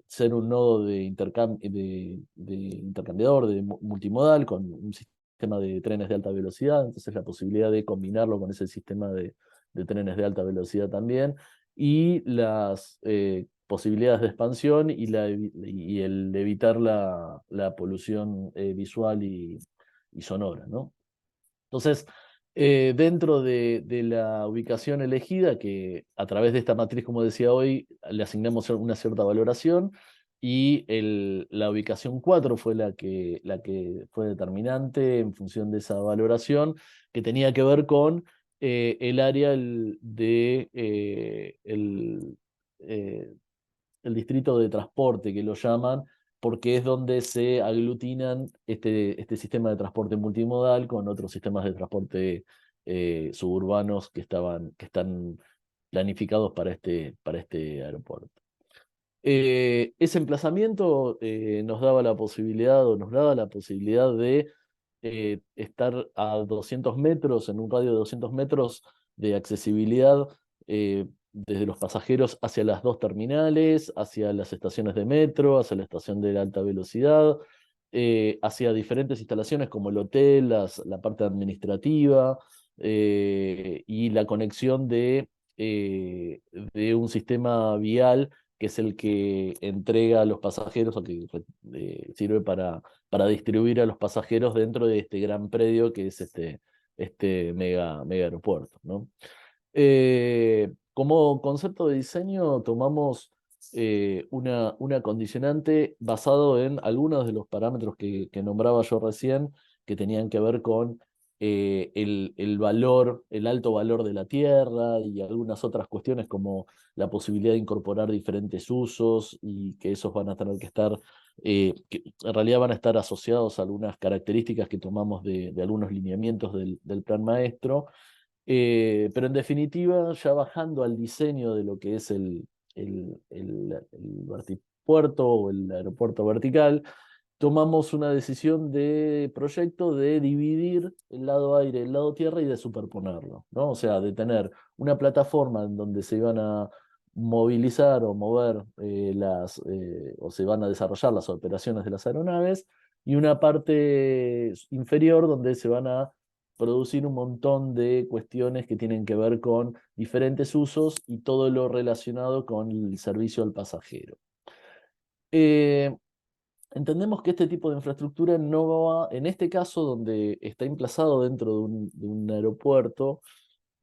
ser un nodo de intercambiador, de multimodal, con un sistema de trenes de alta velocidad, entonces la posibilidad de combinarlo con ese sistema de trenes de alta velocidad también, y las posibilidades de expansión y el evitar la polución visual y sonora, ¿no? Entonces, dentro de la ubicación elegida, que a través de esta matriz, como decía hoy, le asignamos una cierta valoración, y la ubicación 4 fue la que fue determinante en función de esa valoración, que tenía que ver con el área eh, el distrito de transporte, que lo llaman, porque es donde se aglutinan este sistema de transporte multimodal con otros sistemas de transporte suburbanos que están planificados para este aeropuerto. Ese emplazamiento nos daba la posibilidad, o nos daba la posibilidad de estar a 200 metros, en un radio de 200 metros de accesibilidad, desde los pasajeros hacia las dos terminales, hacia las estaciones de metro, hacia la estación de alta velocidad, hacia diferentes instalaciones como el hotel, la parte administrativa, y la conexión de un sistema vial que es el que entrega a los pasajeros, o que sirve para distribuir a los pasajeros dentro de este gran predio que es este mega aeropuerto, ¿no? Como concepto de diseño tomamos una condicionante basado en algunos de los parámetros que nombraba yo recién, que tenían que ver con el alto valor de la tierra, y algunas otras cuestiones como la posibilidad de incorporar diferentes usos, y que esos van a tener que estar, que en realidad van a estar asociados a algunas características que tomamos de algunos lineamientos del plan maestro. Pero en definitiva, ya bajando al diseño de lo que es el vertipuerto o el aeropuerto vertical, tomamos una decisión de proyecto de dividir el lado aire, el lado tierra, y de superponerlo, ¿no? O sea, de tener una plataforma en donde se iban a movilizar o mover o se van a desarrollar las operaciones de las aeronaves, y una parte inferior donde se van a producir un montón de cuestiones que tienen que ver con diferentes usos y todo lo relacionado con el servicio al pasajero. Entendemos que este tipo de infraestructura no va, en este caso donde está emplazado dentro de un aeropuerto,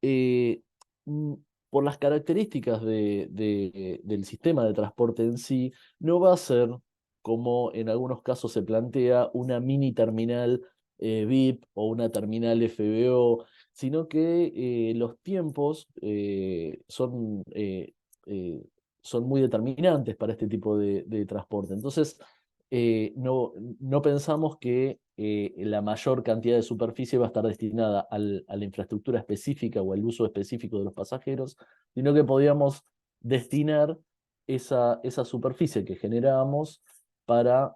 eh, mm, por las características del sistema de transporte en sí, no va a ser como en algunos casos se plantea, una mini terminal VIP o una terminal FBO, sino que los tiempos son muy determinantes para este tipo de transporte. Entonces, no pensamos que la mayor cantidad de superficie va a estar destinada a la infraestructura específica o al uso específico de los pasajeros, sino que podíamos destinar esa superficie que generábamos para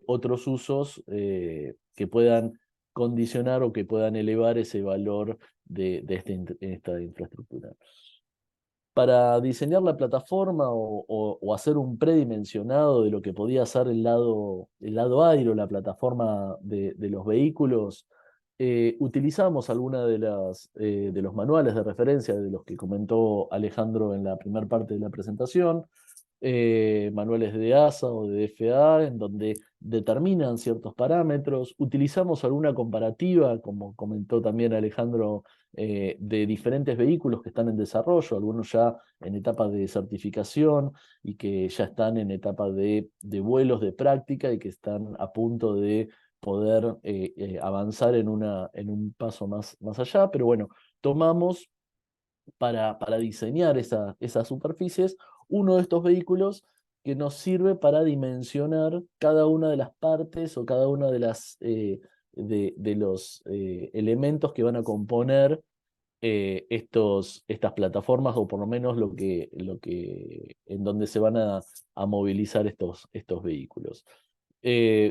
otros usos que puedan condicionar o que puedan elevar ese valor de esta infraestructura. Para diseñar la plataforma o hacer un predimensionado de lo que podía ser el lado aire, la plataforma de los vehículos, utilizamos alguna de los manuales de referencia de los que comentó Alejandro en la primera parte de la presentación, manuales de ASA o de FAA, en donde determinan ciertos parámetros. Utilizamos alguna comparativa, como comentó también Alejandro, de diferentes vehículos que están en desarrollo, algunos ya en etapa de certificación y que ya están en etapa de vuelos de práctica y que están a punto de poder avanzar en un paso más allá. Pero bueno, tomamos para diseñar esas superficies uno de estos vehículos que nos sirve para dimensionar cada una de las partes o cada una de los elementos que van a componer estas plataformas, o por lo menos en donde se van a movilizar estos vehículos.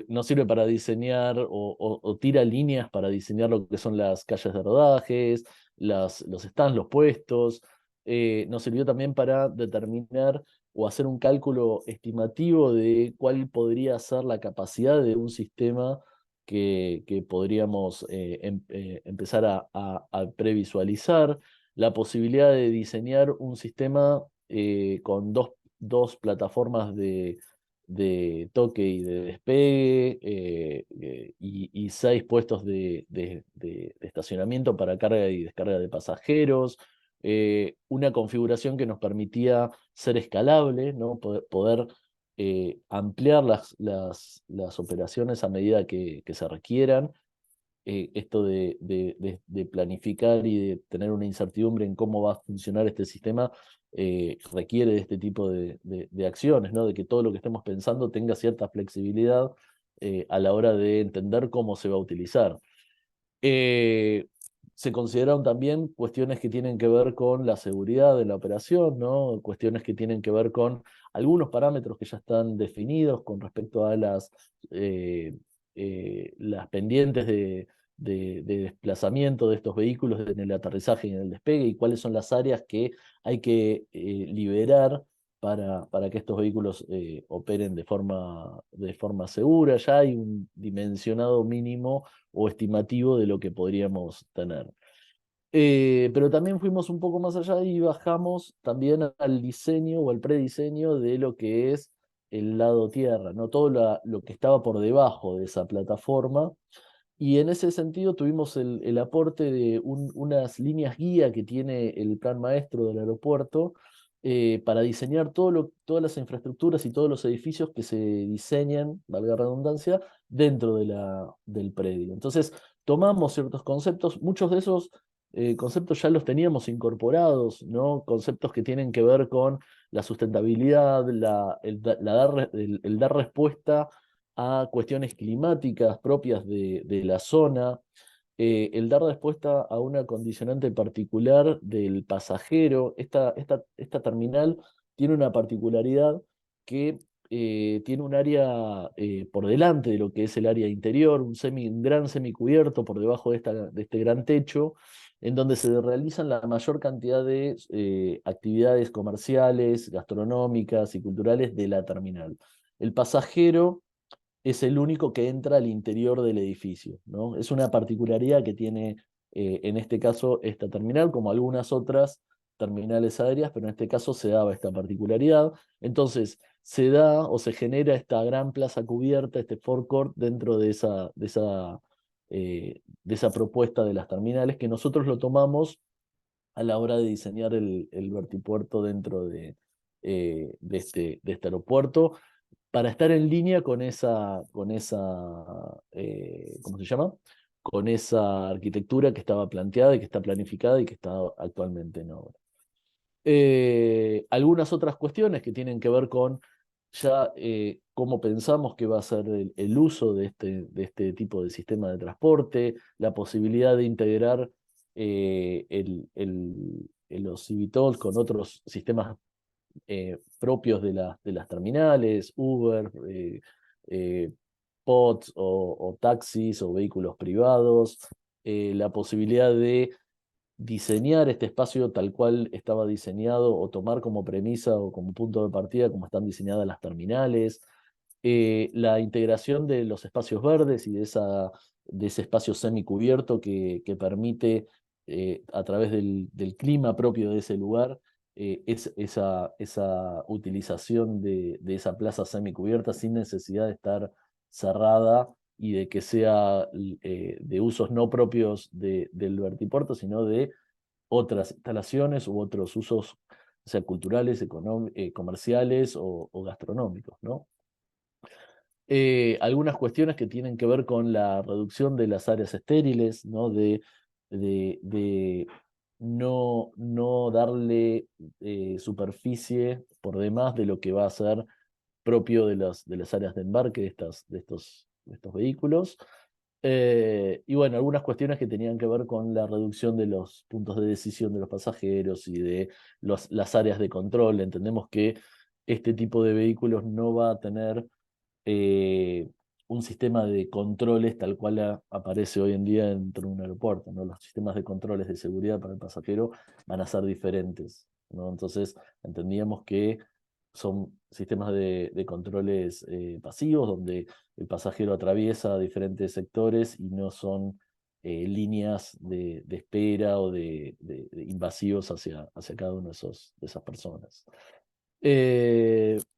Nos sirve para diseñar o tira líneas para diseñar lo que son las calles de rodajes, los stands, los puestos. Nos sirvió también para determinar o hacer un cálculo estimativo de cuál podría ser la capacidad de un sistema que podríamos empezar a previsualizar, la posibilidad de diseñar un sistema con dos plataformas de toque y de despegue, y 6 puestos de estacionamiento para carga y descarga de pasajeros, una configuración que nos permitía ser escalable, ¿no? Poder ampliar las operaciones a medida que se requieran. Esto de planificar y de tener una incertidumbre en cómo va a funcionar este sistema requiere de este tipo de acciones, ¿no? De que todo lo que estemos pensando tenga cierta flexibilidad a la hora de entender cómo se va a utilizar. Se consideraron también cuestiones que tienen que ver con la seguridad de la operación, ¿no? Cuestiones que tienen que ver con algunos parámetros que ya están definidos con respecto a las pendientes de desplazamiento de estos vehículos en el aterrizaje y en el despegue, y cuáles son las áreas que hay que liberar para que estos vehículos operen de forma segura. Ya hay un dimensionado mínimo o estimativo de lo que podríamos tener. Pero también fuimos un poco más allá y bajamos también al diseño o al prediseño de lo que es el lado tierra, ¿no? Todo lo que estaba por debajo de esa plataforma. Y en ese sentido tuvimos el aporte de unas líneas guía que tiene el plan maestro del aeropuerto para diseñar todas las infraestructuras y todos los edificios que se diseñan, valga la redundancia, dentro del predio. Entonces tomamos ciertos conceptos, muchos de esos conceptos ya los teníamos incorporados, ¿no? Conceptos que tienen que ver con la sustentabilidad, el dar respuesta a cuestiones climáticas propias de la zona, el dar respuesta a una condicionante particular del pasajero. Esta terminal tiene una particularidad que tiene un área por delante de lo que es el área interior, un gran semicubierto por debajo de este gran techo, en donde se realizan la mayor cantidad de actividades comerciales, gastronómicas y culturales de la terminal. El pasajero es el único que entra al interior del edificio, ¿no? Es una particularidad que tiene, en este caso, esta terminal, como algunas otras terminales aéreas, pero en este caso se daba esta particularidad. Entonces, se da o se genera esta gran plaza cubierta, este forecourt, dentro de esa propuesta de las terminales, que nosotros lo tomamos a la hora de diseñar el vertipuerto dentro de este aeropuerto, para estar en línea con ¿cómo se llama? Con esa arquitectura que estaba planteada y que está planificada y que está actualmente en obra. Algunas otras cuestiones que tienen que ver con ya cómo pensamos que va a ser el uso de este tipo de sistema de transporte, la posibilidad de integrar los eVTOLs con otros sistemas propios de las terminales, Uber, pods o taxis o vehículos privados, la posibilidad de diseñar este espacio tal cual estaba diseñado o tomar como premisa o como punto de partida como están diseñadas las terminales, la integración de los espacios verdes y de ese espacio semicubierto que permite a través del clima propio de ese lugar esa utilización de esa plaza semicubierta sin necesidad de estar cerrada y de que sea de usos no propios del vertipuerto, sino de otras instalaciones u otros usos, sea culturales, comerciales o gastronómicos, ¿no? Algunas cuestiones que tienen que ver con la reducción de las áreas estériles, ¿no? De no darle superficie por demás de lo que va a ser propio de las áreas de embarque de estos vehículos. Y bueno, algunas cuestiones que tenían que ver con la reducción de los puntos de decisión de los pasajeros y de las áreas de control. Entendemos que este tipo de vehículos no va a tener eh, un sistema de controles tal cual aparece hoy en día dentro de un aeropuerto, ¿no? Los sistemas de controles de seguridad para el pasajero van a ser diferentes, ¿no? Entonces entendíamos que son sistemas de controles pasivos, donde el pasajero atraviesa diferentes sectores y no son líneas de espera o de invasivos hacia cada una de esas personas.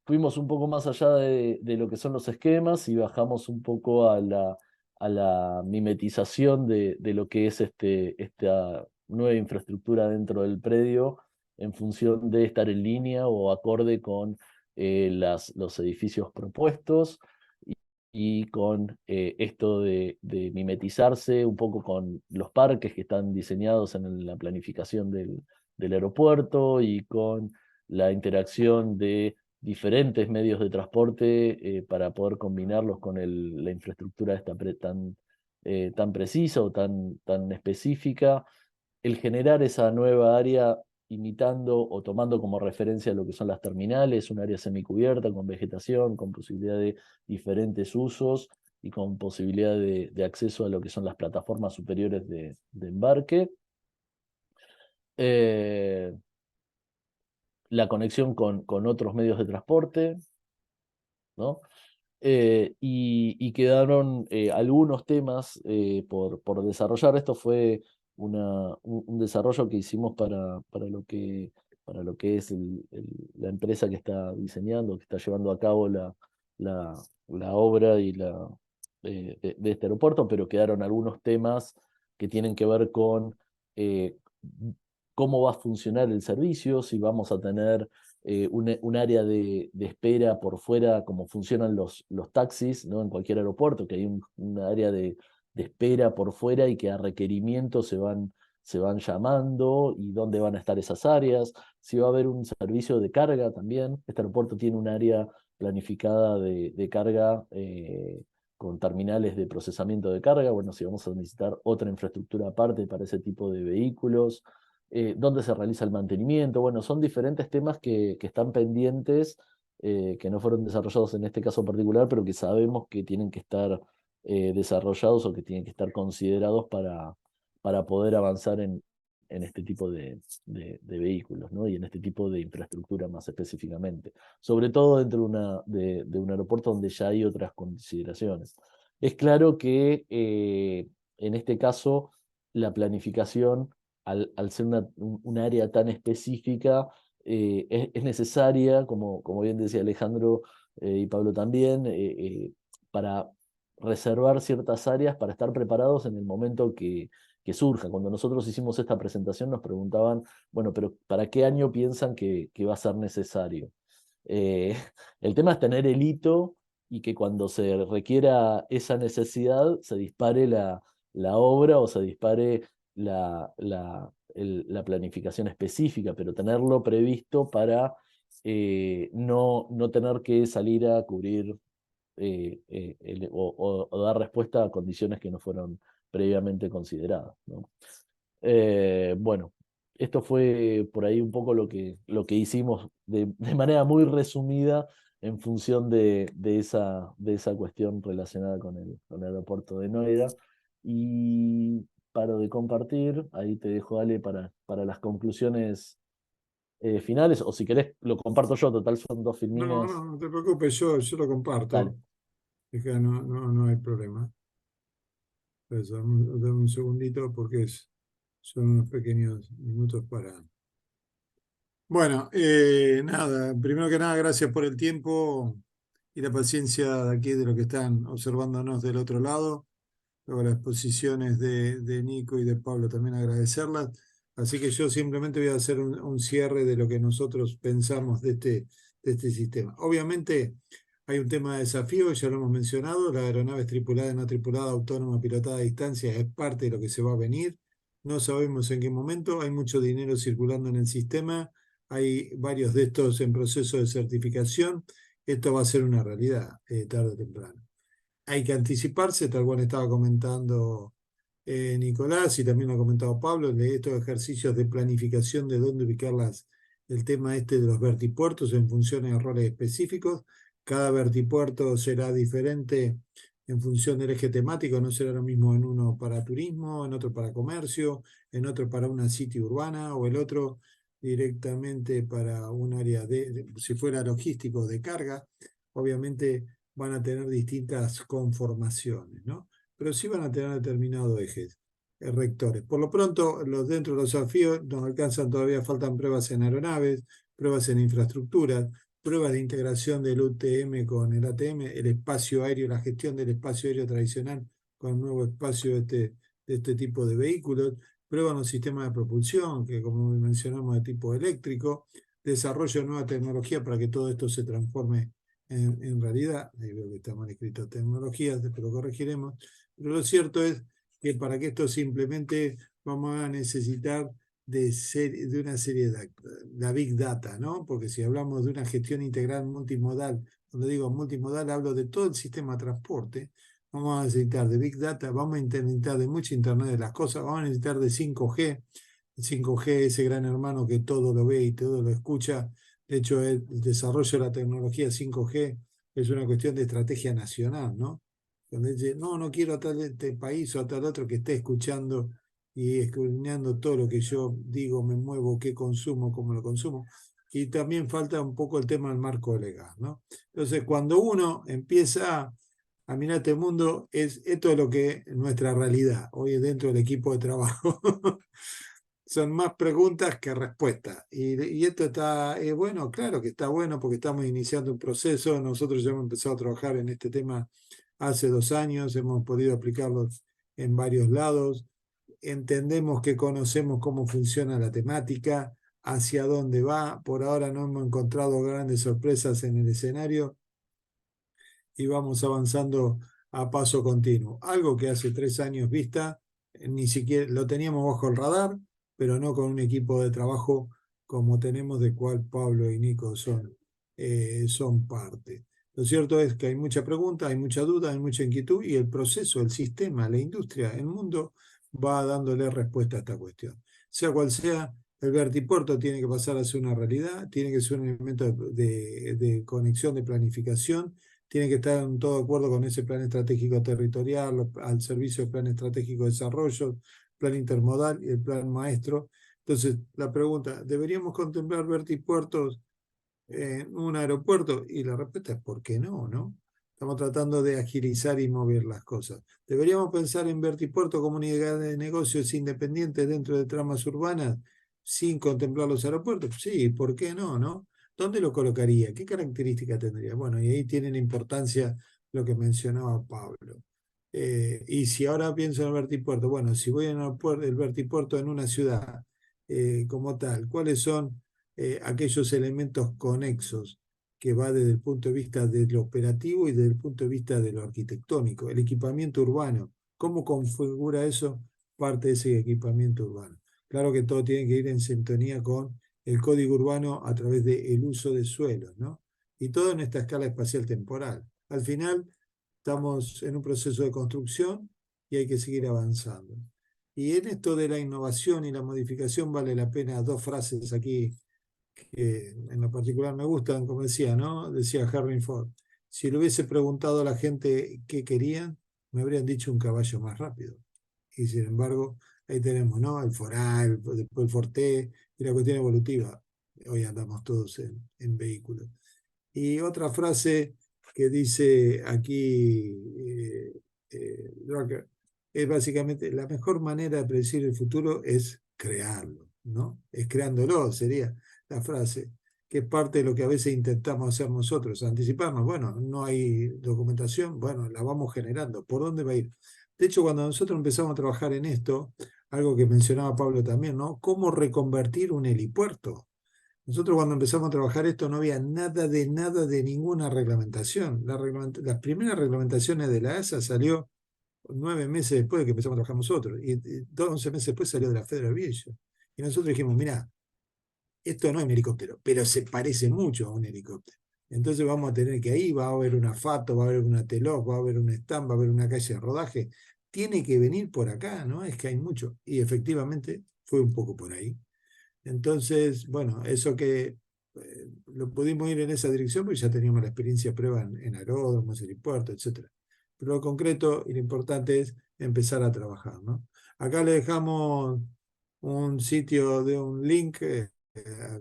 Fuimos un poco más allá de lo que son los esquemas y bajamos un poco a la mimetización de lo que es esta nueva infraestructura dentro del predio en función de estar en línea o acorde con los edificios propuestos y con esto de mimetizarse un poco con los parques que están diseñados en la planificación del aeropuerto y con la interacción de diferentes medios de transporte para poder combinarlos con la infraestructura esta tan precisa o tan específica. El generar esa nueva área imitando o tomando como referencia lo que son las terminales, un área semicubierta con vegetación, con posibilidad de diferentes usos y con posibilidad de acceso a lo que son las plataformas superiores de embarque. La conexión con otros medios de transporte, ¿no? Y quedaron algunos temas por desarrollar. Esto fue un desarrollo que hicimos para lo que es la empresa que está diseñando, que está llevando a cabo la obra y de este aeropuerto, pero quedaron algunos temas que tienen que ver con cómo va a funcionar el servicio, si vamos a tener un área de espera por fuera, como funcionan los taxis, ¿no? En cualquier aeropuerto, que hay un área de espera por fuera y que a requerimiento se van llamando y dónde van a estar esas áreas, si va a haber un servicio de carga también. Este aeropuerto tiene un área planificada de carga con terminales de procesamiento de carga. Bueno, si vamos a necesitar otra infraestructura aparte para ese tipo de vehículos. Dónde se realiza el mantenimiento. Bueno, son diferentes temas que están pendientes, que no fueron desarrollados en este caso particular, pero que sabemos que tienen que estar desarrollados o que tienen que estar considerados para poder avanzar en este tipo de vehículos, ¿no? Y en este tipo de infraestructura más específicamente. Sobre todo dentro de un aeropuerto donde ya hay otras consideraciones. Es claro que en este caso la planificación al ser un área tan específica, es necesaria, como bien decía Alejandro y Pablo también, para reservar ciertas áreas para estar preparados en el momento que surja. Cuando nosotros hicimos esta presentación nos preguntaban, bueno, pero ¿para qué año piensan que va a ser necesario? El tema es tener el hito y que cuando se requiera esa necesidad se dispare la obra o se dispare la planificación específica, pero tenerlo previsto para no tener que salir a cubrir o dar respuesta a condiciones que no fueron previamente consideradas, ¿no? Bueno, esto fue por ahí un poco lo que hicimos de manera muy resumida en función de esa cuestión relacionada con el aeropuerto de Noida. Y paro de compartir, ahí te dejo, Ale, para las conclusiones finales, o si querés lo comparto yo, total son dos No, filmines. no te preocupes, yo lo comparto. Dale. No hay problema. Pues, dame un segundito porque son unos pequeños minutos para... Bueno, nada, primero que nada, gracias por el tiempo y la paciencia de aquí, de los que están observándonos del otro lado. Luego las exposiciones de Nico y de Pablo también agradecerlas. Así que yo simplemente voy a hacer un cierre de lo que nosotros pensamos de este sistema. Obviamente hay un tema de desafío, ya lo hemos mencionado, las aeronaves tripuladas y no tripuladas, autónomas, pilotadas a distancia, es parte de lo que se va a venir. No sabemos en qué momento, hay mucho dinero circulando en el sistema, hay varios de estos en proceso de certificación. Esto va a ser una realidad tarde o temprano. Hay que anticiparse, tal cual estaba comentando Nicolás y también lo ha comentado Pablo, de estos ejercicios de planificación de dónde ubicar el tema este de los vertipuertos en función de roles específicos. Cada vertipuerto será diferente en función del eje temático, no será lo mismo en uno para turismo, en otro para comercio, en otro para una city urbana o el otro directamente para un área si fuera logístico de carga. Obviamente van a tener distintas conformaciones, ¿no? Pero sí van a tener determinados ejes rectores. Por lo pronto, dentro de los desafíos nos alcanzan todavía, faltan pruebas en aeronaves, pruebas en infraestructuras, pruebas de integración del UTM con el ATM, el espacio aéreo, la gestión del espacio aéreo tradicional con el nuevo espacio de este tipo de vehículos, pruebas en los sistemas de propulsión, que como mencionamos de tipo eléctrico, desarrollo de nueva tecnología para que todo esto se transforme en realidad. Ahí veo que está mal escrito tecnologías, después lo corregiremos, pero lo cierto es que para que esto se implemente vamos a necesitar de una serie de la Big Data, ¿no? Porque si hablamos de una gestión integral multimodal, cuando digo multimodal hablo de todo el sistema de transporte, vamos a necesitar de Big Data, vamos a necesitar de mucho Internet de las cosas, vamos a necesitar de 5G, 5G, ese gran hermano que todo lo ve y todo lo escucha. De hecho, el desarrollo de la tecnología 5G es una cuestión de estrategia nacional, ¿no? Cuando dice, no quiero a tal país o a tal otro que esté escuchando y escudriñando todo lo que yo digo, me muevo, qué consumo, cómo lo consumo. Y también falta un poco el tema del marco legal, ¿no? Entonces, cuando uno empieza a mirar este mundo, esto es lo que es nuestra realidad, hoy dentro del equipo de trabajo. Son más preguntas que respuestas. Y esto está bueno, claro que está bueno porque estamos iniciando un proceso. Nosotros ya hemos empezado a trabajar en este tema hace 2 años, hemos podido aplicarlo en varios lados. Entendemos que conocemos cómo funciona la temática, hacia dónde va. Por ahora no hemos encontrado grandes sorpresas en el escenario y vamos avanzando a paso continuo. Algo que hace 3 años vista, ni siquiera lo teníamos bajo el radar, pero no con un equipo de trabajo como tenemos, de cual Pablo y Nico son parte. Lo cierto es que hay mucha pregunta, hay mucha duda, hay mucha inquietud y el proceso, el sistema, la industria, el mundo va dándole respuesta a esta cuestión. Sea cual sea, el vertipuerto tiene que pasar a ser una realidad, tiene que ser un elemento de conexión, de planificación, tiene que estar en todo acuerdo con ese plan estratégico territorial, al servicio del plan estratégico de desarrollo, plan intermodal y el plan maestro. Entonces, la pregunta, ¿deberíamos contemplar vertipuertos en un aeropuerto? Y la respuesta es ¿por qué no? ¿No? Estamos tratando de agilizar y mover las cosas. ¿Deberíamos pensar en vertipuerto como unidad de negocios independientes dentro de tramas urbanas sin contemplar los aeropuertos? Sí, ¿por qué no? ¿No? ¿Dónde lo colocaría? ¿Qué características tendría? Bueno, y ahí tiene la importancia lo que mencionaba Pablo. Y si ahora pienso en el vertipuerto, bueno, si voy en el vertipuerto en una ciudad, como tal, ¿cuáles son aquellos elementos conexos? que va desde el punto de vista de lo operativo y desde el punto de vista de lo arquitectónico. El equipamiento urbano, ¿cómo configura eso parte de ese equipamiento urbano? Claro que todo tiene que ir en sintonía con el código urbano a través del uso de suelos, ¿no? Y todo en esta escala espacial temporal. Al final, estamos en un proceso de construcción y hay que seguir avanzando. Y en esto de la innovación y la modificación vale la pena dos frases aquí que en lo particular me gustan, como decía, ¿no? Decía Henry Ford, si le hubiese preguntado a la gente qué querían, me habrían dicho un caballo más rápido. Y sin embargo, ahí tenemos, ¿no? El Foral, después el Forte y la cuestión evolutiva. Hoy andamos todos en vehículos. Y otra frase que dice aquí Drucker, es básicamente la mejor manera de predecir el futuro es crearlo, ¿no? Es creándolo, sería la frase, que es parte de lo que a veces intentamos hacer nosotros, anticiparnos. Bueno, no hay documentación, bueno, la vamos generando. ¿Por dónde va a ir? De hecho, cuando nosotros empezamos a trabajar en esto, algo que mencionaba Pablo también, ¿no? ¿Cómo reconvertir un helipuerto? Nosotros cuando empezamos a trabajar esto no había nada de ninguna reglamentación. Las primeras reglamentaciones de la ESA salió 9 meses después de que empezamos a trabajar nosotros. Y 11 meses después salió de la Federal Aviation. Y nosotros dijimos, mira, esto no es un helicóptero, pero se parece mucho a un helicóptero. Entonces vamos a tener que ahí, va a haber una FATO, va a haber una TELOS, va a haber un stand, va a haber una calle de rodaje. Tiene que venir por acá, ¿no? Es que hay mucho. Y efectivamente fue un poco por ahí. Entonces, bueno, eso que lo pudimos ir en esa dirección porque ya teníamos la experiencia prueba en aeródromos, helipuertos, etc. Pero lo concreto y lo importante es empezar a trabajar, ¿no? Acá le dejamos un sitio de un link,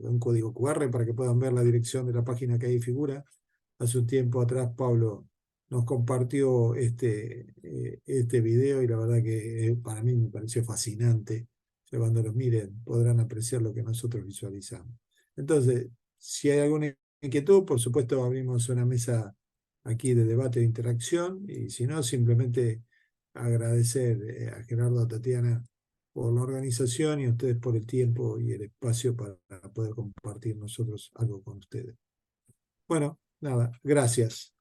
un código QR para que puedan ver la dirección de la página que ahí figura. Hace un tiempo atrás Pablo nos compartió este video y la verdad que para mí me pareció fascinante. Ya cuando los miren podrán apreciar lo que nosotros visualizamos. Entonces, si hay alguna inquietud, por supuesto abrimos una mesa aquí de debate e interacción y si no, simplemente agradecer a Gerardo, a Tatiana por la organización y a ustedes por el tiempo y el espacio para poder compartir nosotros algo con ustedes. Bueno, nada, gracias.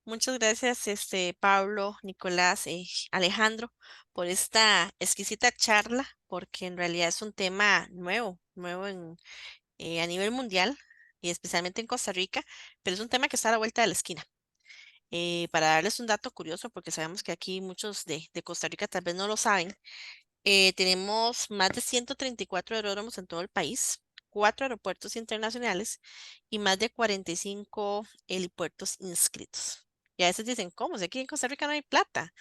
Muchas gracias, Pablo, Nicolás, Alejandro, por esta exquisita charla, porque en realidad es un tema nuevo a nivel mundial y especialmente en Costa Rica, pero es un tema que está a la vuelta de la esquina. Para darles un dato curioso, porque sabemos que aquí muchos de Costa Rica tal vez no lo saben, tenemos más de 134 aeródromos en todo el país, 4 aeropuertos internacionales y más de 45 helipuertos inscritos. Y a veces dicen, ¿cómo? Si aquí en Costa Rica no hay plata.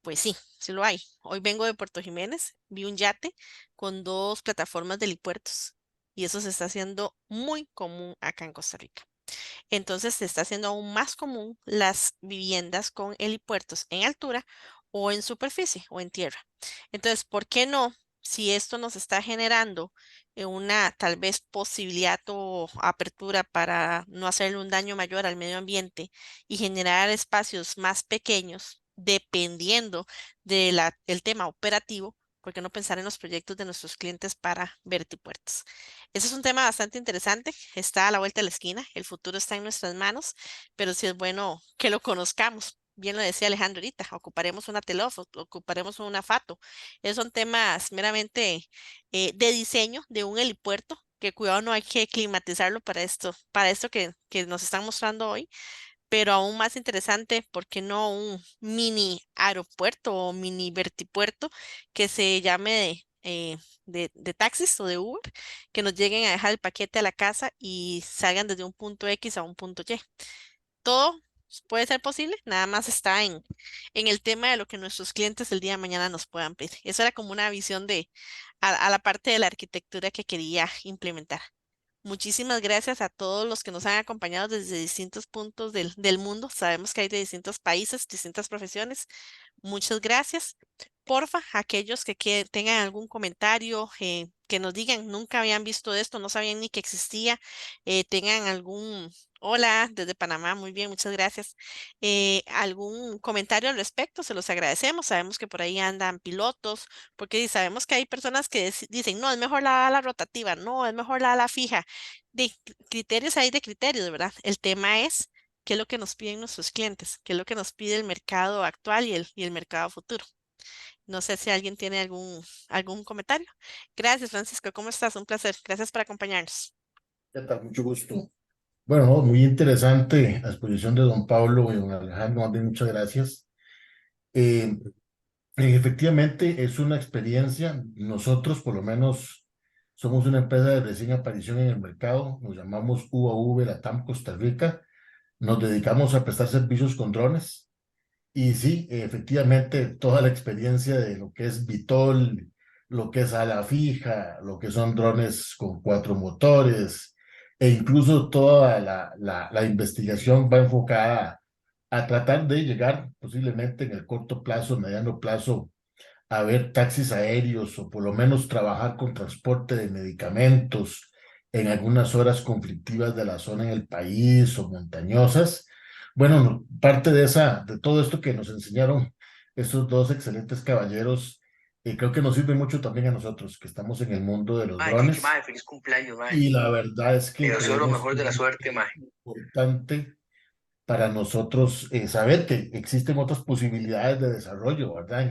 Pues sí, sí lo hay. Hoy vengo de Puerto Jiménez, vi un yate con 2 plataformas de helipuertos y eso se está haciendo muy común acá en Costa Rica. Entonces se está haciendo aún más común las viviendas con helipuertos en altura o en superficie o en tierra. Entonces, ¿por qué no? Si esto nos está generando una tal vez posibilidad o apertura para no hacerle un daño mayor al medio ambiente y generar espacios más pequeños, dependiendo del tema operativo, ¿por qué no pensar en los proyectos de nuestros clientes para vertipuertos? Ese es un tema bastante interesante, está a la vuelta de la esquina, el futuro está en nuestras manos, pero sí es bueno que lo conozcamos. Bien lo decía Alejandro ahorita, ocuparemos una TELOF, ocuparemos una FATO. Esos son temas meramente de diseño de un helipuerto, que cuidado no hay que climatizarlo para esto que nos están mostrando hoy, pero aún más interesante, ¿por qué no un mini aeropuerto o mini vertipuerto que se llame de taxis o de Uber, que nos lleguen a dejar el paquete a la casa y salgan desde un punto X a un punto Y? Todo puede ser posible, nada más está en el tema de lo que nuestros clientes el día de mañana nos puedan pedir. Eso era como una visión a la parte de la arquitectura que quería implementar. Muchísimas gracias a todos los que nos han acompañado desde distintos puntos del mundo. Sabemos que hay de distintos países, distintas profesiones. Muchas gracias. Porfa, aquellos que tengan algún comentario, que nos digan, nunca habían visto esto, no sabían ni que existía, tengan algún Hola, desde Panamá, muy bien, muchas gracias. ¿Algún comentario al respecto? Se los agradecemos. Sabemos que por ahí andan pilotos, porque sabemos que hay personas que dicen, no, es mejor la ala rotativa, no, es mejor la ala fija. De criterios hay de criterios, ¿verdad? El tema es qué es lo que nos piden nuestros clientes, qué es lo que nos pide el mercado actual y el mercado futuro. No sé si alguien tiene algún comentario. Gracias, Francisco. ¿Cómo estás? Un placer. Gracias por acompañarnos. ¿Qué tal? Mucho gusto. Bueno, no, muy interesante la exposición de don Pablo y don Alejandro, más bien, muchas gracias. Eh, Efectivamente, es una experiencia. Nosotros, por lo menos, somos una empresa de recién aparición en el mercado. Nos llamamos UAV Latam Costa Rica. Nos dedicamos a prestar servicios con drones. Y sí, efectivamente, toda la experiencia de lo que es VTOL, lo que es ala fija, lo que son drones con 4 motores, e incluso toda la investigación va enfocada a tratar de llegar posiblemente en el corto plazo, mediano plazo, a ver taxis aéreos o por lo menos trabajar con transporte de medicamentos en algunas horas conflictivas de la zona en el país o montañosas. Bueno, parte de todo esto que nos enseñaron esos dos excelentes caballeros, creo que nos sirve mucho también a nosotros que estamos en el mundo de los drones. Feliz cumpleaños, y la verdad es que deseo lo mejor de la suerte, mae. Importante para nosotros saber que existen otras posibilidades de desarrollo, ¿verdad?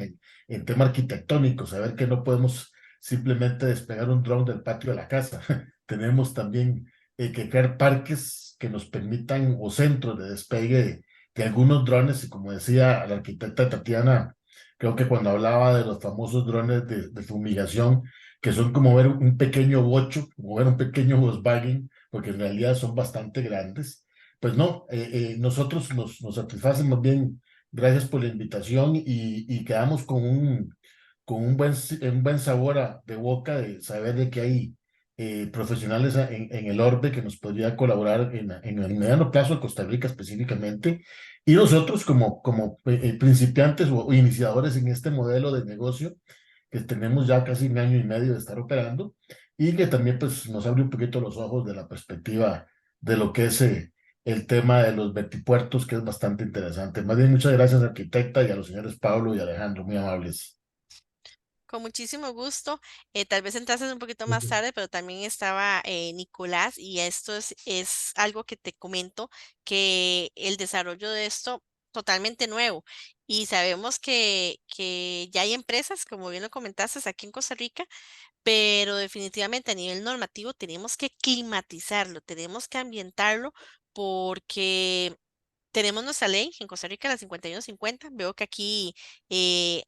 En tema arquitectónico, saber que no podemos simplemente despegar un dron del patio de la casa. Tenemos también que crear parques que nos permitan o centros de despegue de algunos drones, y como decía la arquitecta Tatiana, creo que cuando hablaba de los famosos drones de fumigación, que son como ver un pequeño bocho, como ver un pequeño Volkswagen, porque en realidad son bastante grandes. Pues no, nosotros nos satisfacemos bien. Gracias por la invitación y quedamos con un buen sabor de boca de saber de que hay profesionales en el orbe que nos podría colaborar en el mediano plazo de Costa Rica específicamente. Y nosotros como principiantes o iniciadores en este modelo de negocio que tenemos ya casi 1 año y medio de estar operando y que también pues nos abre un poquito los ojos de la perspectiva de lo que es el tema de los vertipuertos, que es bastante interesante. Más bien, muchas gracias, arquitecta, y a los señores Pablo y Alejandro, muy amables. Con muchísimo gusto. Tal vez entraste un poquito más tarde, pero también estaba Nicolás y esto es algo que te comento, que el desarrollo de esto totalmente nuevo. Y sabemos que ya hay empresas, como bien lo comentaste, aquí en Costa Rica, pero definitivamente a nivel normativo tenemos que climatizarlo, tenemos que ambientarlo porque tenemos nuestra ley en Costa Rica, la 5150. Veo que aquí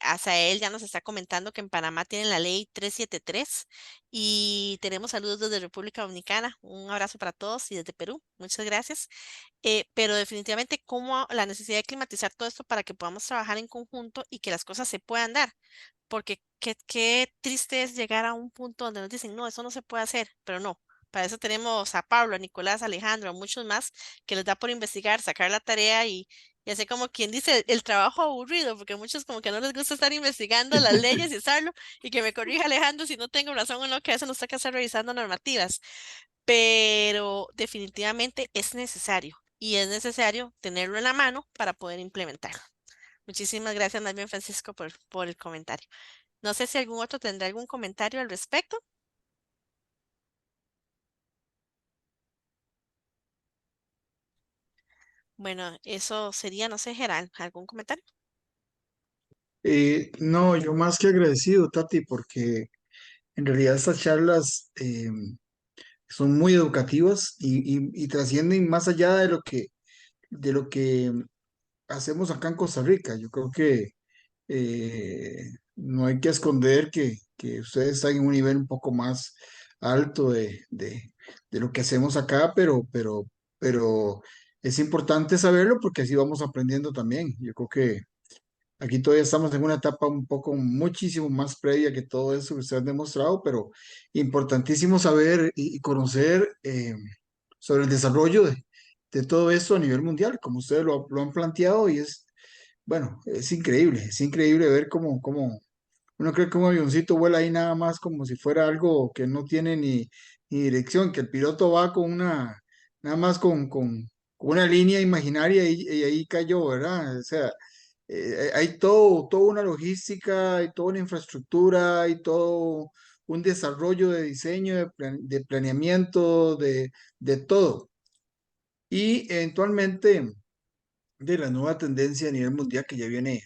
Asael ya nos está comentando que en Panamá tienen la ley 373 y tenemos saludos desde República Dominicana. Un abrazo para todos y desde Perú. Muchas gracias. Pero definitivamente, como la necesidad de climatizar todo esto para que podamos trabajar en conjunto y que las cosas se puedan dar. Porque qué triste es llegar a un punto donde nos dicen, no, eso no se puede hacer, pero no. Para eso tenemos a Pablo, a Nicolás, a Alejandro, a muchos más que les da por investigar, sacar la tarea y hacer como quien dice el trabajo aburrido, porque a muchos como que no les gusta estar investigando las leyes y usarlo, y que me corrija Alejandro si no tengo razón en lo que hace, nos toca hacer revisando normativas, pero definitivamente es necesario y es necesario tenerlo en la mano para poder implementarlo. Muchísimas gracias, más bien, Francisco, por el comentario. No sé si algún otro tendrá algún comentario al respecto. Bueno, eso sería, no sé, Gerald, ¿algún comentario? No, yo más que agradecido, Tati, porque en realidad estas charlas son muy educativas y trascienden más allá de lo que hacemos acá en Costa Rica. Yo creo que no hay que esconder que ustedes están en un nivel un poco más alto de lo que hacemos acá, pero es importante saberlo porque así vamos aprendiendo también. Yo creo que aquí todavía estamos en una etapa un poco muchísimo más previa que todo eso que ustedes han demostrado, pero importantísimo saber y conocer sobre el desarrollo de todo esto a nivel mundial, como ustedes lo han planteado y bueno, es increíble ver cómo uno cree que un avioncito vuela ahí nada más como si fuera algo que no tiene ni dirección, que el piloto va nada más con una línea imaginaria y ahí cayó, ¿verdad? O sea, hay toda una logística, hay toda una infraestructura, hay todo un desarrollo de diseño, de planeamiento, de todo. Y eventualmente de la nueva tendencia a nivel mundial que ya viene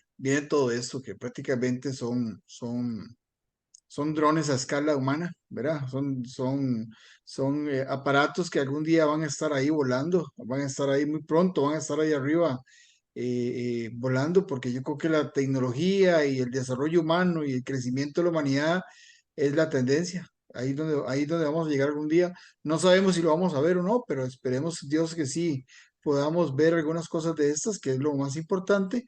todo esto, que prácticamente son drones a escala humana, ¿verdad? Son aparatos que algún día van a estar ahí volando, van a estar ahí muy pronto, van a estar ahí arriba volando, porque yo creo que la tecnología y el desarrollo humano y el crecimiento de la humanidad es la tendencia. Ahí donde vamos a llegar algún día. No sabemos si lo vamos a ver o no, pero esperemos Dios que sí podamos ver algunas cosas de estas, que es lo más importante.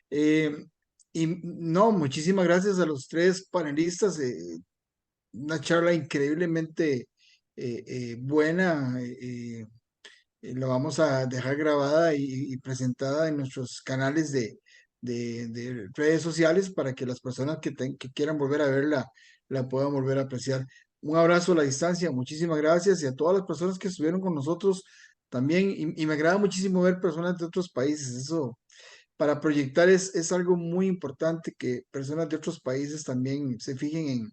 Eh, y no, muchísimas gracias a los tres panelistas. Una charla increíblemente buena. La vamos a dejar grabada y presentada en nuestros canales de redes sociales para que las personas que quieran volver a verla la puedan volver a apreciar. Un abrazo a la distancia, muchísimas gracias y a todas las personas que estuvieron con nosotros también. Y me agrada muchísimo ver personas de otros países. Eso para proyectar es algo muy importante que personas de otros países también se fijen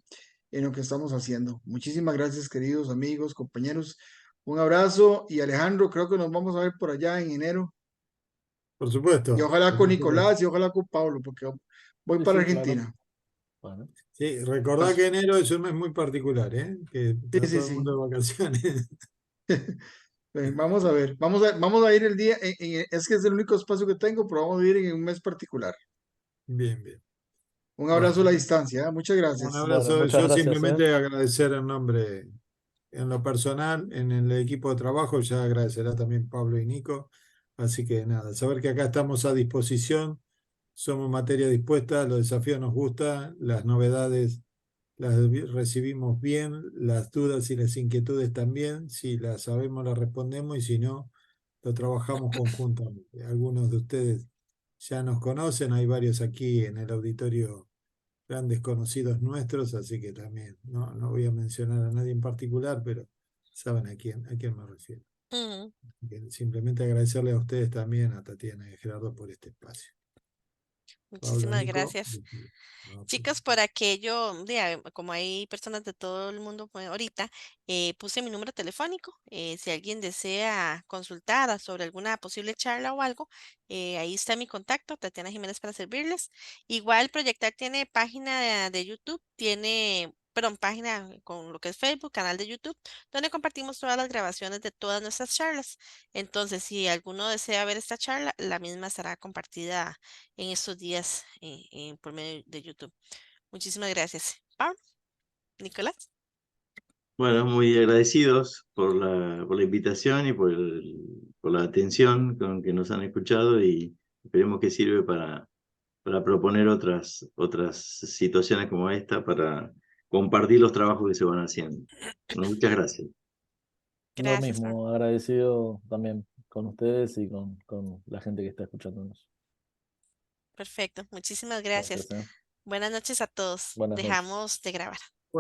en lo que estamos haciendo. Muchísimas gracias, queridos amigos, compañeros. Un abrazo y Alejandro, creo que nos vamos a ver por allá en enero. Por Y supuesto. ojalá con Nicolás y ojalá con Pablo, porque voy Sí, para sí, claro. Argentina. Bueno, Sí, recordá que enero es un mes muy particular, ¿eh? Que Sí, está sí, todo el sí. mundo de vacaciones. Vamos a ver, vamos a ir el día, es que es el único espacio que tengo, pero vamos a ir en un mes particular. Bien, bien. Un abrazo a la Bueno, distancia, ¿eh? Muchas un gracias. bueno, abrazo. muchas Yo gracias, ¿eh? simplemente agradecer en nombre, en lo personal, en el equipo de trabajo, ya agradecerá también Pablo y Nico. Así que nada, saber que acá estamos a disposición, somos materia dispuesta, los desafíos nos gustan, las novedades recibimos bien, las dudas y las inquietudes también, si las sabemos las respondemos y si no, lo trabajamos conjuntamente. Algunos de ustedes ya nos conocen, hay varios aquí en el auditorio grandes conocidos nuestros, así que también no voy a mencionar a nadie en particular, pero saben a quién me refiero. Ujú. Simplemente agradecerle a ustedes también, a Tatiana y a Gerardo, por este espacio. Pablo, Muchísimas Nico. gracias. No, Chicos, por aquello, como hay personas de todo el mundo pues, ahorita, puse mi número telefónico. Si alguien desea consultar sobre alguna posible charla o algo, ahí está mi contacto, Tatiana Jiménez, para servirles. Igual Proyectar tiene página de YouTube, tiene, perdón, página con lo que es Facebook, canal de YouTube, donde compartimos todas las grabaciones de todas nuestras charlas. Entonces, si alguno desea ver esta charla, la misma será compartida en estos días por medio de YouTube. Muchísimas gracias. Pablo, Nicolás. Bueno, muy agradecidos por la invitación y por la atención con que nos han escuchado y esperemos que sirve para proponer otras situaciones como esta, para compartir los trabajos que se van haciendo. Bueno, muchas gracias. Lo Gracias, Pablo. mismo, agradecido también con ustedes y con la gente que está escuchándonos. Perfecto. Muchísimas gracias. Gracias, ¿eh? Buenas noches a todos. Buenas noches. Dejamos de grabar.